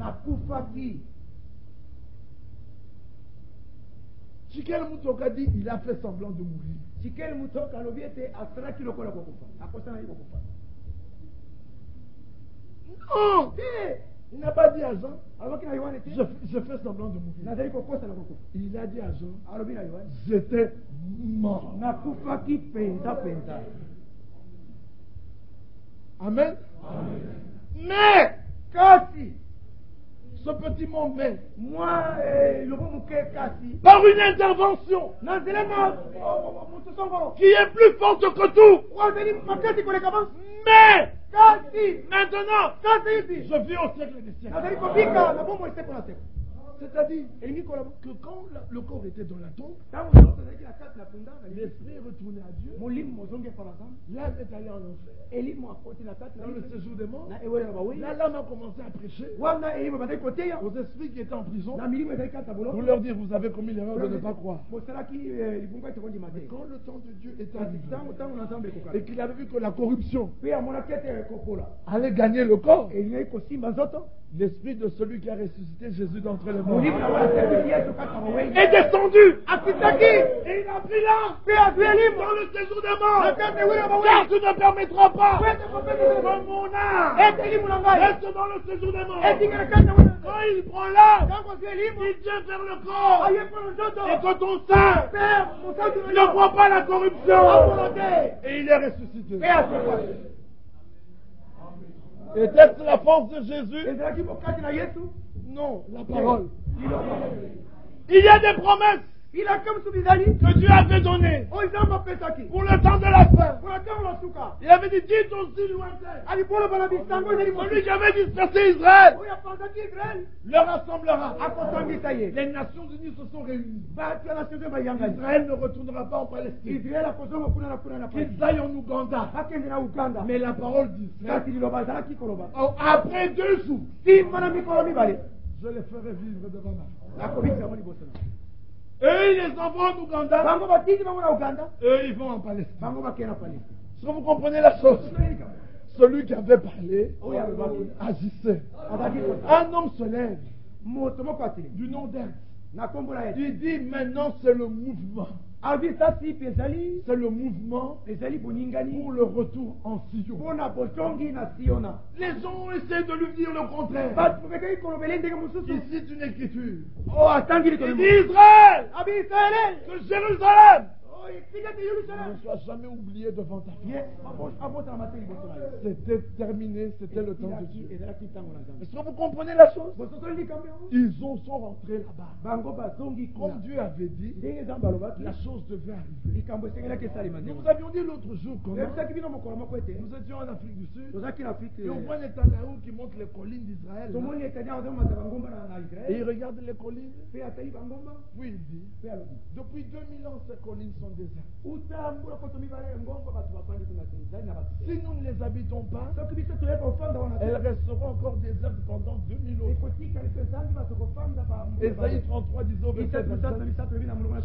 Chikel Mutoka dit, il a fait semblant de mourir. Non! Il n'a pas dit à Jean, je fais semblant de mourir. Il a dit à Jean, j'étais mort. Amen. Mais, ce petit mot mais, par une intervention qui est plus forte que tout, mais maintenant, je vis au siècle des siècles. C'est-à-dire que quand le corps était dans la tombe, l'esprit est retourné à Dieu, l'âme est allée en enfer, dans le séjour des morts. Là, l'âme a commencé à prêcher aux esprits qui étaient en prison pour leur dire, vous avez commis l'erreur de ne pas croire. Mais quand le temps de Dieu est arrivé et qu'il avait vu que la corruption allait gagner le corps, L'esprit de celui qui a ressuscité Jésus d'entre les morts Mulimo na wala sepe Yesu kata mwengi. est descendu. Akitaki. Et il a pris là Pia tuelimu. dans le séjour des morts. Nakate wila Car mwengi. tu ne permettras pas Wete kopete. que mon âme Ete elimu na ngai. reste dans le séjour des morts. Ete kile kata wila. Quand il prend là, Tango tuelimu. il vient faire le corps. Aye kono joto. Et que ton sein Père, musauti ne voit pas la corruption. Amulote. Et il est ressuscité. Pia tuelimu. Était-ce la force de Jésus? Ezalaki bokati na Yesu. Non, la parole. Liloba. Il y a des promesses Ila kama subizali. que Dieu avait données Oizamba pesaki. pour le temps de la fin. Kuna tango la suka. Il avait dit, dites aussi lointain. Alipolo bana bisango ezali Celui qui avait dispersé Israël Oya panzaki Israel. le rassemblera. Akosangisa ye. Les Nations Unies se sont réunies. Batu ya nation bayanga. Israël ne retournera pas en Palestine. Israel akozonga kuna na kuna na Qu'ils Palestine. aillent en Ouganda. Akende na Uganda. Mais la parole d'Israël, Kati liloba ezalaki koloba. après 2 jours, Sima na mikolo mibale. je les ferai vivre devant ma. Nakobikisa mo liboso na. Eux, ils les envoient en Ouganda. Bango batiki bango na Uganda. Eux, ils vont en Palestine. Bango bakena na Palestine. Est-ce que vous comprenez la chose? Celui qui avait parlé agissait. Azaki ko. Un homme se lève Moto moko atili. du nom d'Air. Na kombola ye. Il dit maintenant c'est le mouvement. Abi sasi pezali. C'est le mouvement Ezali boningani. pour le retour en Sion. Pona botongi na Siona. Les gens ont essayé de lui dire le contraire. Batu bekei kolobele ndenge mususu. Il cite une écriture. Oh atangi Il likolo. dit Israël, Abi Israel. que Jérusalem Oh ikika te ne Yerusalem. soit jamais oublié devant ta face. Ye abota na mateli liboso na ye. C'était terminé, c'était le temps de Dieu. Ezalaki tango na Nzambe. Est-ce que vous comprenez la chose? Bosoto likambe. Ils sont rentrés là-bas. Bango bazongi Comme kuna. Dieu avait dit, Ndenge Nzambe alobaki. la chose devait arriver. Likambo esengelaki esalema Nous ndenge. vous avions dit l'autre jour comment Ebisaki bino mokolo moko ete. nous étions en Afrique du Sud Tozalaki na Afrique. et on voit Netanyahou qui monte les collines d'Israël. Tomoni Netanyahu azomata bangomba na Et Israel. il regarde les collines, Pe atali bangomba. puis il dit, Pe alobi. depuis 2000 ans ces collines sont désertes. Utambula koto mibale ngomba batu bafandi kuna Israel na batu. Si nous ne les habitons pas, Soki biso toyeba ofanda wana. elles resteront encore désertes pendant 2000 ans. Ekotika biso ezangi bato kofanda ba. Esaïe 33 disait au verset 27,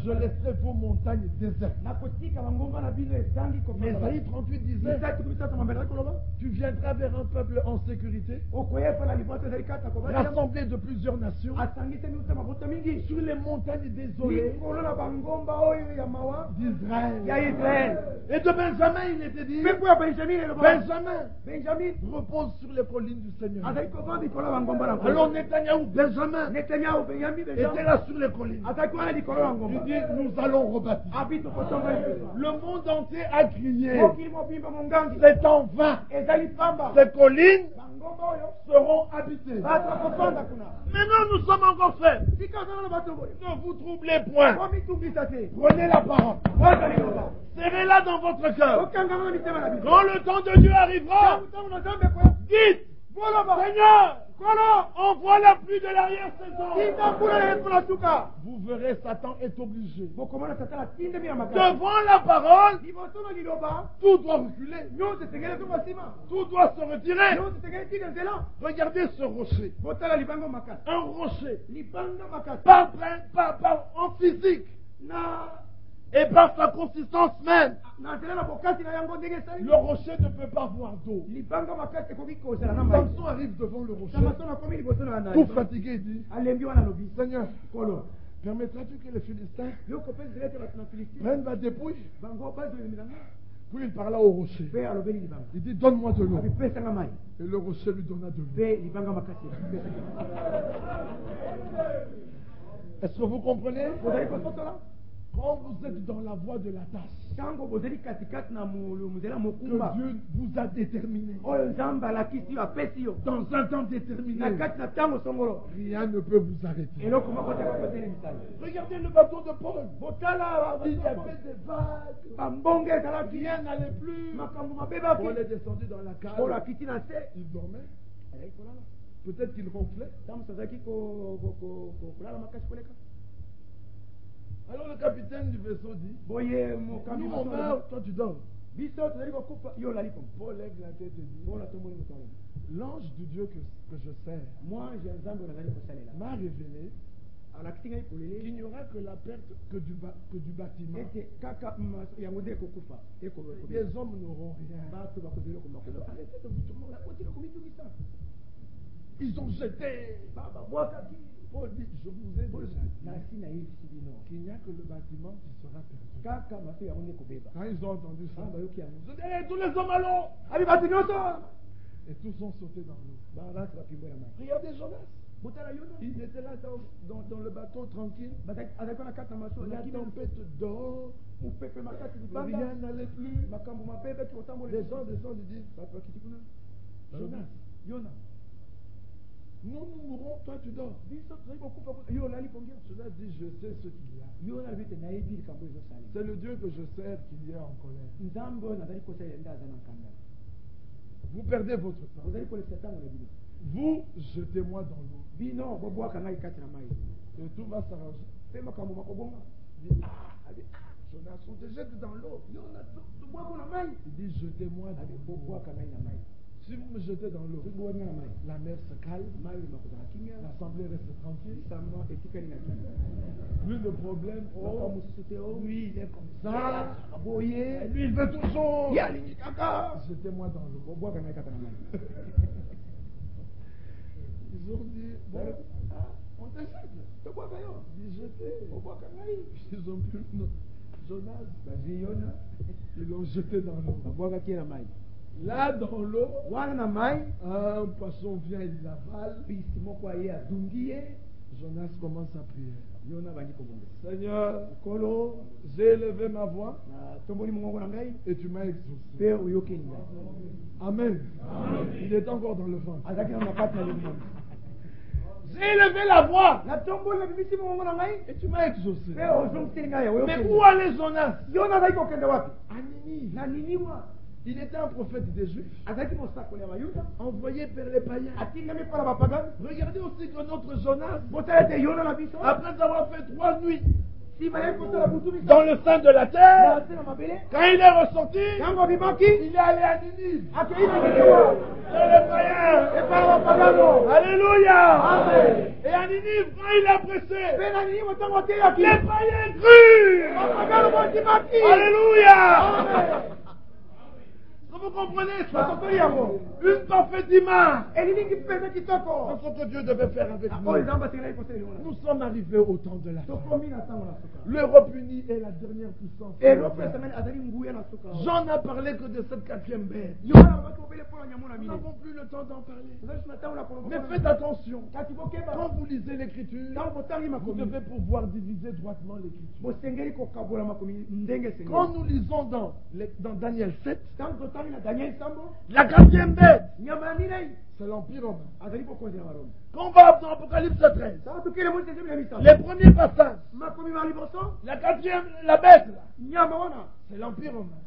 je laisserai vos montagnes désertes. nakotika bangomba na bino ezangi Mais kofanda. Esaïe 38 disait, Isaki biso mambela koloba. tu viendras vers un peuple en sécurité, Okoyefa na liboso ezali kata kobala. rassemblé de plusieurs nations, Asangise miuta maboto mingi. sur les montagnes désolées Likolo na bangomba oyo ya mawa. d'Israël. Ya Israel. Et de Benjamin, il était dit, Pepo ya Benjamin eloba. Benjamin Benjamin. repose sur les collines du Seigneur. Azali kofanda likolo ya bangomba na. Alors Netanyahou, Benjamin, Netanyahu Benjamin était Benjamin. là sur les collines. Azali kofanda likolo ya Il bangomba. dit, nous allons rebâtir. Abito kotonga liboso. Le monde entier a crié, Mokili mobimba mongangi. c'est en vain. Ezali pamba. Ces collines Bangomba oyo. seront habitées. Bato bakofanda kuna. Maintenant, nous sommes encore faits. Sika ozala na bato boyo. Ne vous troublez point. Komitungisa te. Prenez la parole. Waza liloba. Serrez-la dans votre cœur. Okanganga na mitema na biso. Quand le temps de Dieu arrivera, Tangu na Nzambe koya. dites, Boloba. Seigneur, Kono. envoie la pluie de l'arrière-saison. Tinda mbula na yesu na suka. Vous verrez, Satan est obligé. Bokomona satana tinde mina makasi. Devant la parole, Liboso na liloba. tout doit reculer. Nyonso esengeli tonga nsima. Tout doit se retirer. Nyonso esengeli tika nzela. Regardez ce rocher. Botala libango makasi. Un rocher. Libanga makasi. Pas en physique. Na Et par sa consistance même. na nzela na bokasi na yango ndenge esali. Le rocher ne peut pas voir d'eau. Libanga makasi ekoki kozala na mai. Samson arrive devant le rocher. Samson akomi liboso na Tout fatigué, il dit, alembi wana lobi. Seigneur, Kolo. permettras-tu que les Philistins Yoko pe zele te bato na Filistin. prennent ma dépouille? Bango bazwi milanga. Puis il parla au rocher. Pe alobeli libanga. Il dit, donne-moi de l'eau. Abi pesa nga mai. Et le rocher lui donna de l'eau. Pe libanga makasi. Est-ce que vous comprenez? Bozali kosotola. Quand vous êtes dans la voie de la tâche Tango bozali katikati na muzela que mokumba. Dieu vous a déterminé, Oyo Nzambe alakisi yo apesi yo. dans un temps déterminé, Na kati na tango songolo. rien ne peut vous arrêter. Eloko moko te kokotela misala. Regardez le bateau de Paul. Botala Il y avait des vagues. bambonge ezalaki. Rien n'allait plus. Makambo mabe Paul est baki. descendu dans la Polo cale. akiti na se. Il dormait. Azali kolala. Peut-être qu'il ronflait. Tamusa azalaki kolala makasi koleka. Alors le capitaine du vaisseau dit, Boye mokambi nous on meurt, toi tu dors. biso tozali kokufa yo olali komo. Paul lève la tête et dit, Mpona tomoni moto alobi. l'ange du Dieu que je sers Moi ya Nzambe oyo nazali kosalela. m'a révélé alakisi ngai qu'il polele n'y aura que la perte que du bâtiment. ete kaka yango nde ekokufa. Les hommes n'auront rien. Bato bakozeli komba Alors arrêtez de vous tourner. otili komitungisa. Ils ont jeté. Paul dit, je vous ai déjà dit qu'il n'y a que le bâtiment qui sera perdu. Quand ils ont entendu ça, ils ont dit, hey, tous les hommes allons. Et tous sont sautés dans l'eau. Regardez Jonas. Il était là dans le bateau tranquille. La tempête dort. Rien n'allait plus. Les gens descendent et disent, Jonas, nous mourrons, toi tu dors. Jonas dit, je sais ce qu'il y a. C'est le Dieu que je sers qui est en colère. Vous perdez votre temps. Vous, jetez-moi dans l'eau. Et tout va s'arranger. Jonas, on te jette dans l'eau. Il dit, jetez-moi dans l'eau. Si vous me jetez dans l'eau, la mer se calme, l'assemblée reste tranquille, plus de problème. Lui, il est comme ça, lui, il veut toujours. Jetez-moi dans l'eau. Ils ont dit, bon, on te jette. Ils jeté. Ils ont pris Jonas, ils l'ont jeté dans l'eau. Là, dans l'eau, un poisson vient, il l'avale. Jonas commence à prier. Seigneur, j'ai élevé ma voix et tu m'as exaucé. Amen. Il est encore dans le ventre. J'ai élevé la voix et tu m'as exaucé. Mais où allait Jonas? À Ninive. Il était un prophète des Juifs, envoyé par les païens. Regardez aussi que notre Jonas, après avoir fait 3 nuits dans le sein de la terre, quand il est ressorti, il est allé à Ninive. Par les païens. Alléluia. Et à Ninive, quand il a prêché, les païens crurent. Alléluia. Vous comprenez ça? Une parfaite image de ce que Dieu devait faire avec nous. Nous sommes arrivés au temps de la fin. L'Europe unie est la dernière puissance. J'en ai parlé que de cette 4e bête. Nous n'avons plus le temps d'en parler. Mais faites attention. Quand vous lisez l'Écriture, vous devez pouvoir diviser droitement l'Écriture. Quand nous lisons dans Daniel 7, la 4e bête, c'est l'Empire romain. Quand on va dans Apocalypse 13, les premiers passages, la 4e, la bête, c'est l'Empire romain.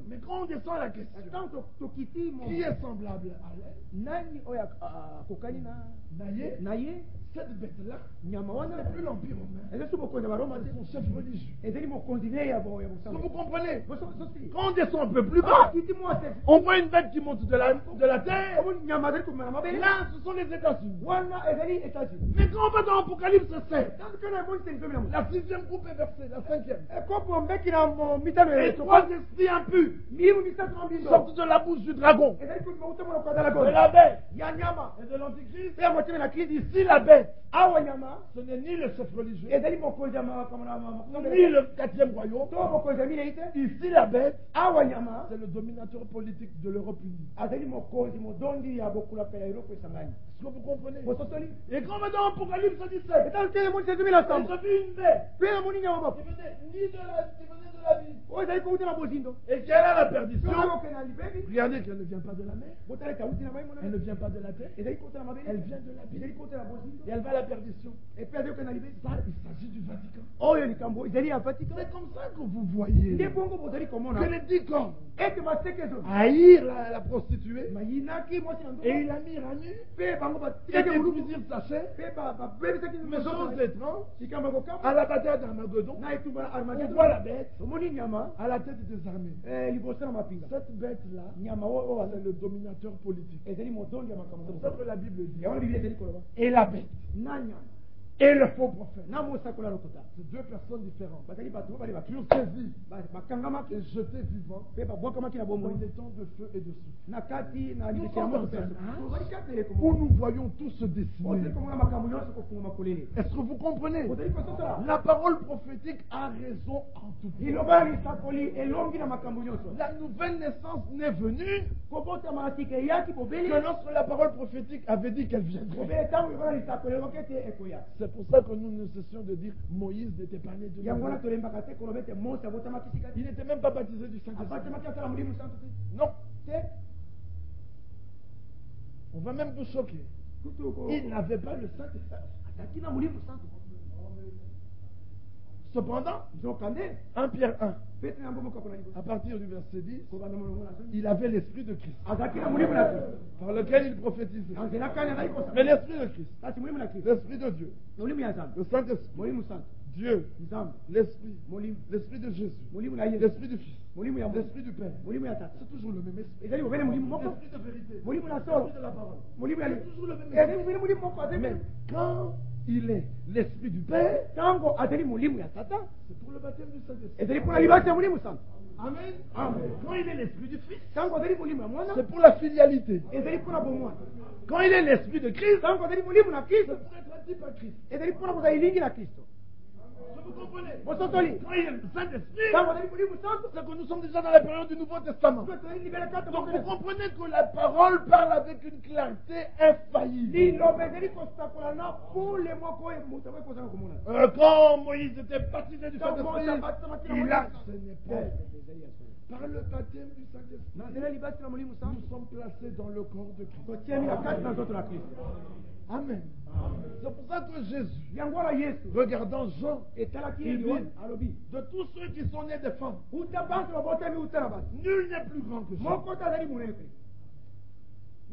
Mais quand on descend à la question, qui est semblable à elle? Cette bête-là, c'est plus l'Empire romain. C'est son chef religieux. Vous comprenez? Quand on descend un peu plus bas, on voit une bête qui monte de la terre. Là, ce sont les États-Unis. Mais quand on va dans l'Apocalypse 7, la 6e coupe est versée, la 5e. Et 3 esprits impurs sortent de la bouche du dragon, de la bête et de l'Antichrist. Ici, la bête, ce n'est ni le chef religieux, ni le 4e royaume. Ici, la bête, c'est le dominateur politique de l'Europe unie. Est-ce que vous comprenez? Et quand on va dans l'Apocalypse 17, j'ai vu une bête qui venait de la vie et qui a la perdition. Regardez qu'elle ne vient pas de la mer, elle ne vient pas de la terre, elle vient de la vie et elle va à la perdition. Ça, il s'agit du Vatican. C'est comme ça que vous voyez que les 10 camps haïr la prostituée, et il a mis Ranu et détruisir sa chair. Mais chose étrange, à la bataille d'Armageddon, on voit la bête à la tête des armées. Cette bête-là, c'est le dominateur politique. C'est ça que la Bible dit. Et la bête et le faux prophète. C'est deux personnes différentes. Furent saisis et jetés vivants dans des temps de feu et de souffle. Où nous voyons tout se dessiner. Est-ce que vous comprenez? La parole prophétique a raison en tout point. La nouvelle naissance n'est venue que lorsque la parole prophétique avait dit qu'elle viendrait. C'est pour ça que nous ne cessions de dire Moïse n'était pas né de nouveau. Il n'était même pas baptisé du Saint-Esprit. Non. On va même vous choquer. Il n'avait pas le Saint-Esprit. Cependant, 1 Pierre 1, à partir du verset 10, il avait l'Esprit de Christ, par lequel il prophétisait. Mais l'Esprit de Christ, l'Esprit de Dieu, le Saint-Esprit, Dieu, l'Esprit, l'Esprit de Jésus, l'Esprit du Fils, l'Esprit du Père. C'est toujours le même esprit. L'Esprit de vérité, l'Esprit de la parole. C'est toujours le même esprit. Mais quand il est l'Esprit du Père, c'est pour le baptême du Saint-Esprit. Amen. Quand il est l'Esprit du Fils, c'est pour la filialité. Quand il est l'Esprit de Christ, c'est pour être un type à Christ. Vous comprenez? Quand il est le Saint-Esprit, c'est que nous sommes déjà dans la période du Nouveau Testament. Donc vous comprenez que la parole parle avec une clarté infaillible. Quand Moïse était baptisé du Saint-Esprit, il a, ce n'est pas par le baptême du Saint-Esprit, nous sommes placés dans le corps de Christ. Amen. C'est pour ça que Jésus, regardant Jean, il dit de tous ceux qui sont nés des femmes, nul n'est plus grand que Jean.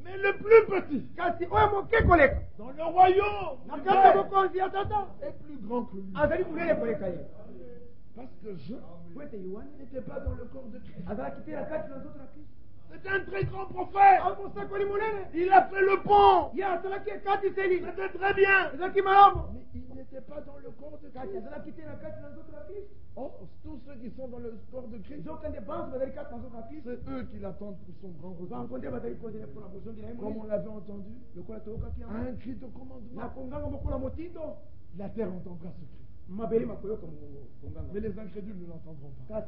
Mais le plus petit dans le royaume est plus grand que lui. Parce que Jean n'était pas dans le corps de Christ. C'était un très grand prophète. Il a fait le pont. C'était très bien. Mais il n'était pas dans le corps de Christ. Oh, tous ceux qui sont dans le corps de Christ, c'est eux qui l'attendent pour son grand retour. Comme on l'avait entendu, à un cri de commandement, la terre entendra ce cri. Mais les incrédules ne l'entendront pas.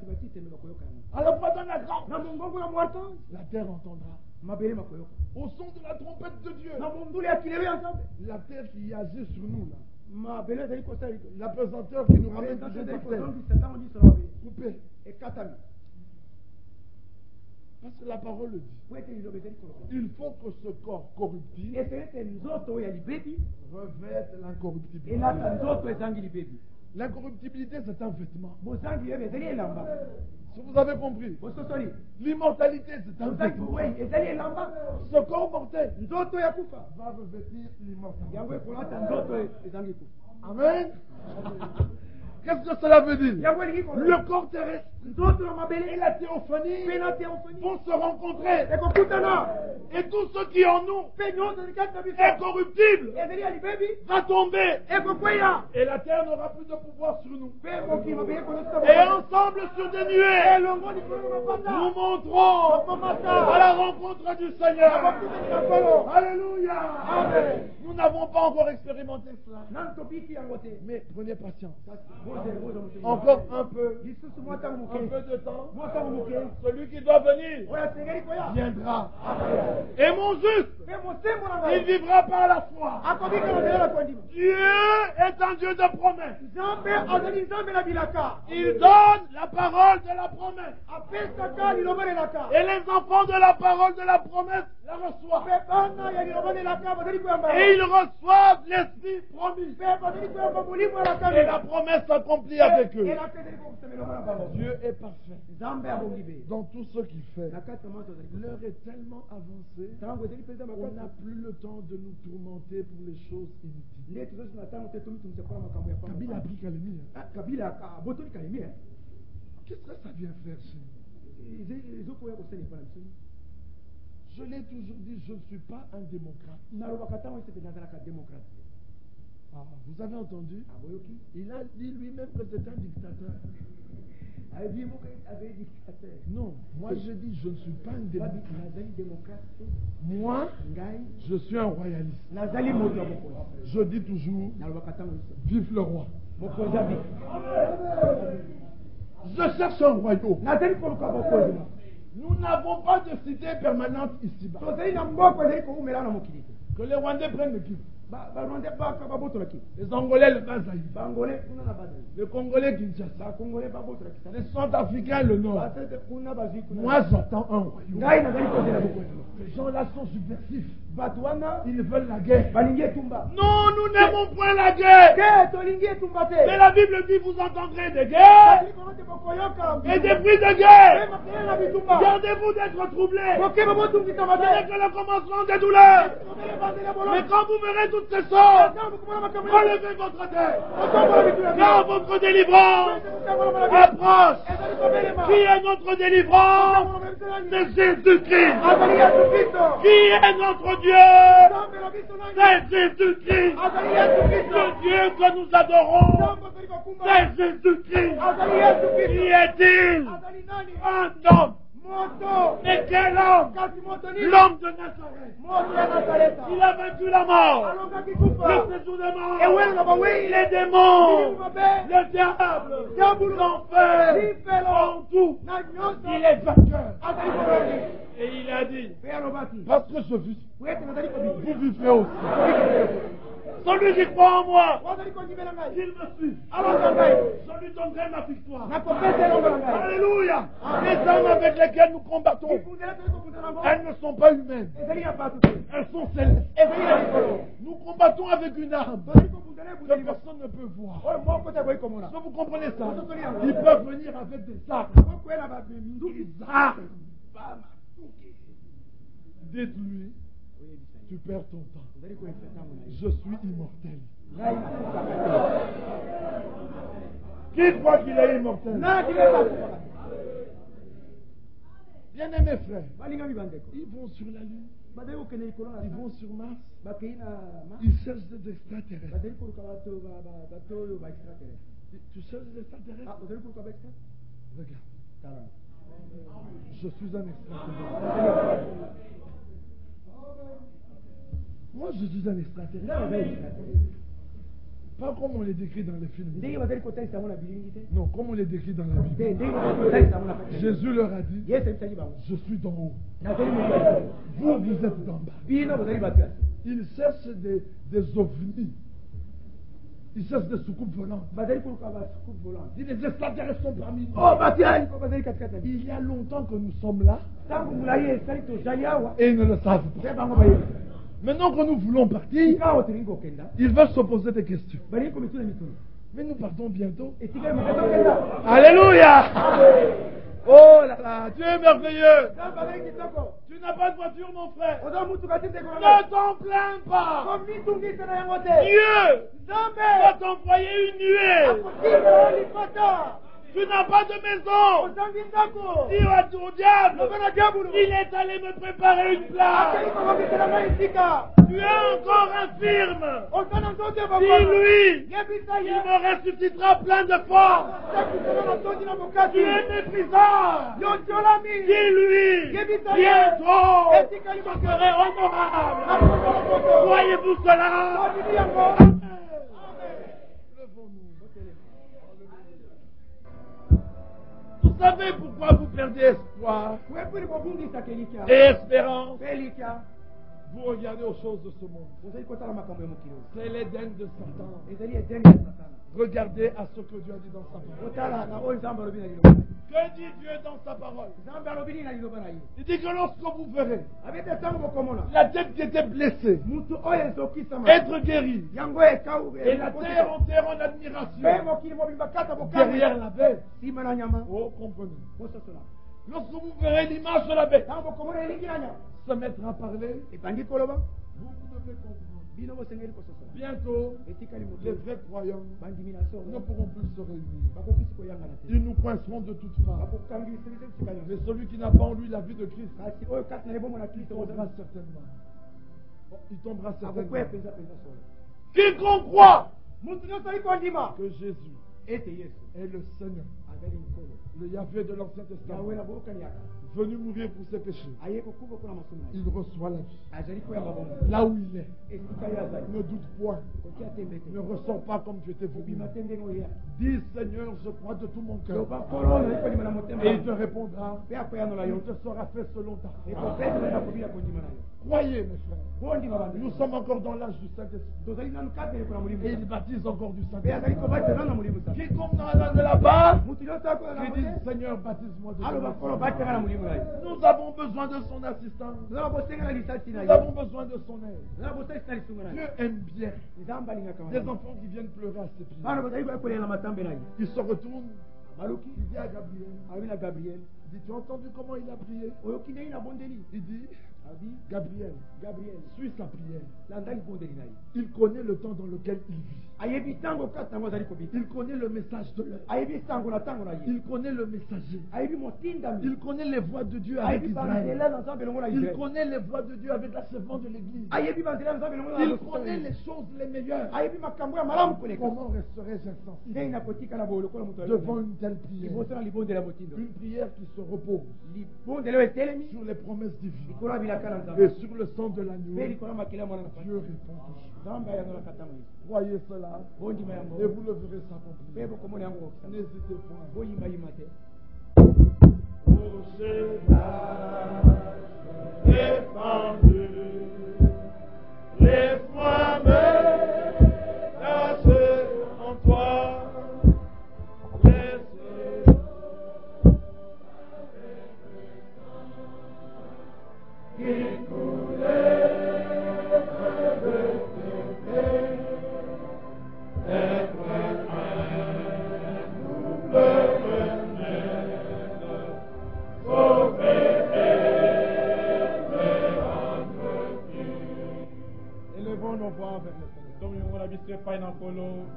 Alors pendant la grande, la terre entendra. Au son de la trompette de Dieu, la terre qui agit sur nous là, l'apesanteur qui nous ramène toujours par terre, coupé. Parce que la parole le dit. Il faut que ce corps corruptible revête l'incorruptibilité. L'incorruptibilité, c'est un vêtement. Si vous avez compris, l'immortalité, c'est un vêtement. Ce corps mortel va revêtir l'immortalité. Amen. Qu'est-ce que cela veut dire? Le corps terrestre et la théophanie vont se rencontrer. Et tout ce qui en nous est corruptible va tomber. Et la terre n'aura plus de pouvoir sur nous. Et ensemble sur des nuées, nous monterons à la rencontre du Seigneur. Alléluia. Amen. Nous n'avons pas encore expérimenté cela. Mais prenez patience. Encore un peu de temps. Celui qui doit venir viendra. Et mon juste, il vivra par la foi. Dieu est un Dieu de promesses. Il donne la parole de la promesse. Et les enfants de la parole de la promesse la reçoivent. Et ils reçoivent l'esprit promis. Et la promesse s'accomplit avec eux. Dieu est parfait dans tout ce qu'il fait. L'heure est tellement avancée qu'on n'a plus le temps de nous tourmenter pour les choses inutiles. Kabila a pris Kalemi. Qu'est-ce que ça vient faire chez nous? Je l'ai toujours dit, je ne suis pas un démocrate. Ah, vous avez entendu? Il a dit lui-même que c'était un dictateur. Non, moi je dis je ne suis pas un démocrate. Moi, je suis un royaliste. Je dis toujours, vive le roi. Je cherche un royaume. Nous n'avons pas de cité permanente ici-bas. Que les Rwandais prennent le Kivu. Les Angolais le Bazaï. Les Congolais Kinshasa. Les Centrafricains le Nord. Moi j'attends un royaume. Ces gens-là sont subversifs. Ils veulent la guerre. Non, nous n'aimons point la guerre. Mais la Bible dit vous entendrez des guerres et des bruits de guerre. Gardez-vous d'être troublés. Ce n'est que le commencement des douleurs. Mais quand vous verrez toutes ces choses, relevez votre tête. Car votre délivrance approche. Qui est notre délivrance? C'est Jésus-Christ. Qui est notre Dieu? C'est Jésus-Christ. Le Dieu que nous adorons, c'est Jésus-Christ. Qui est-il? Un homme. Mais quel homme? L'homme de Nazareth. Il a vaincu la mort, le séjour des morts, les démons, le diable, l'enfer, en tout. Il est vainqueur. Et il a dit, parce que je vis, vous vivrez aussi. Celui qui croit en moi, qu'il me suit. Je lui donnerai ma victoire. Alléluia. Les armes avec lesquelles nous combattons, elles ne sont pas humaines. Elles sont célestes. Nous combattons avec une arme que personne ne peut voir. Est-ce que vous comprenez ça? Ils peuvent venir avec des armes. Des armes. Dites-lui, tu perds ton temps. Je suis immortel. Qui croit qu'il est immortel? Bien-aimés frères, ils vont sur la Lune, ils vont sur Mars, ils cherchent des extraterrestres. Tu cherches des extraterrestres? Regarde. Je suis un extraterrestre. Moi, je suis un extraterrestre. Pas comme on les décrit dans les films. Non, comme on les décrit dans la Bible. Jésus leur a dit, je suis d'en haut. Vous, vous êtes d'en bas. Ils cherchent des ovnis. Ils cherchent des soucoupes volantes. Les extraterrestres sont parmi nous. Il y a longtemps que nous sommes là. Et ils ne le savent pas. Maintenant que nous voulons partir, ils veulent se poser des questions. Mais nous partons bientôt. Alléluia! Oh là là, Dieu est merveilleux. Tu n'as pas de voiture, mon frère. Ne t'en plains pas. Dieu va t'envoyer une nuée. Tu n'as pas de maison. Dis au diable, il est allé me préparer une place. Tu es encore infirme. Dis-lui, il me ressuscitera plein de force. Tu es méprisant. Dis-lui, bientôt, je serai honorable. Voyez-vous cela? Vous savez pourquoi vous perdez espoir et espérance? Vous regardez aux choses de ce monde. C'est l'Éden de Satan. Regardez à ce que Dieu a dit dans sa parole. Que dit Dieu dans sa parole? Il dit que lorsque vous verrez la tête qui était blessée être guérie et la terre entière en admiration derrière la bête, oh, comprenez. Lorsque vous verrez l'image de la bête se mettre à parler, vous devez comprendre. Bientôt, les vrais croyants ne pourront plus se réunir. Ils nous coinceront de toutes parts. Mais celui qui n'a pas en lui la vie de Christ, il tombera certainement. Il tombera certainement. Quiconque croit que que Jésus est le Seigneur, le Yahvé de l'Ancien Testament, venu mourir pour ses péchés, il reçoit la vie. Là où il est, ne doute point, ne ressors pas comme tu étais voulu. Dis Seigneur, je crois de tout mon cœur. Et il te répondra, il te sera fait selon ta foi. Croyez mes frères, nous sommes encore dans l'âge du Saint-Esprit. Et il baptise encore du Saint-Esprit. Quiconque n'a la de là-bas, qui dit Seigneur, baptise-moi de Saint-Esprit. Nous avons besoin de son assistance. Nous avons besoin de son aide. Dieu aime bien des enfants qui viennent pleurer à ses pieds. Il se retourne. Il dit à Gabriel, il dit, tu as entendu comment il a prié? Il dit, Gabriel, suis sa prière. Il connaît le temps dans lequel il vit. Il connaît le message de l'heure. Il connaît le messager. Il connaît les voix de Dieu avec Israël. Il connaît les voix de Dieu avec la servante de l'église. Il connaît les choses les meilleures. Comment resterais-je insensible devant une telle prière? Une prière qui se repose sur les promesses divines et sur le sang de l'agneau. Dieu répond toujours. Croyez cela et vous le verrez s'accomplir. N'hésitez point. Répandu, laisse-moi me cacher en toi.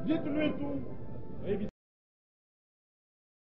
Dites-lui tout.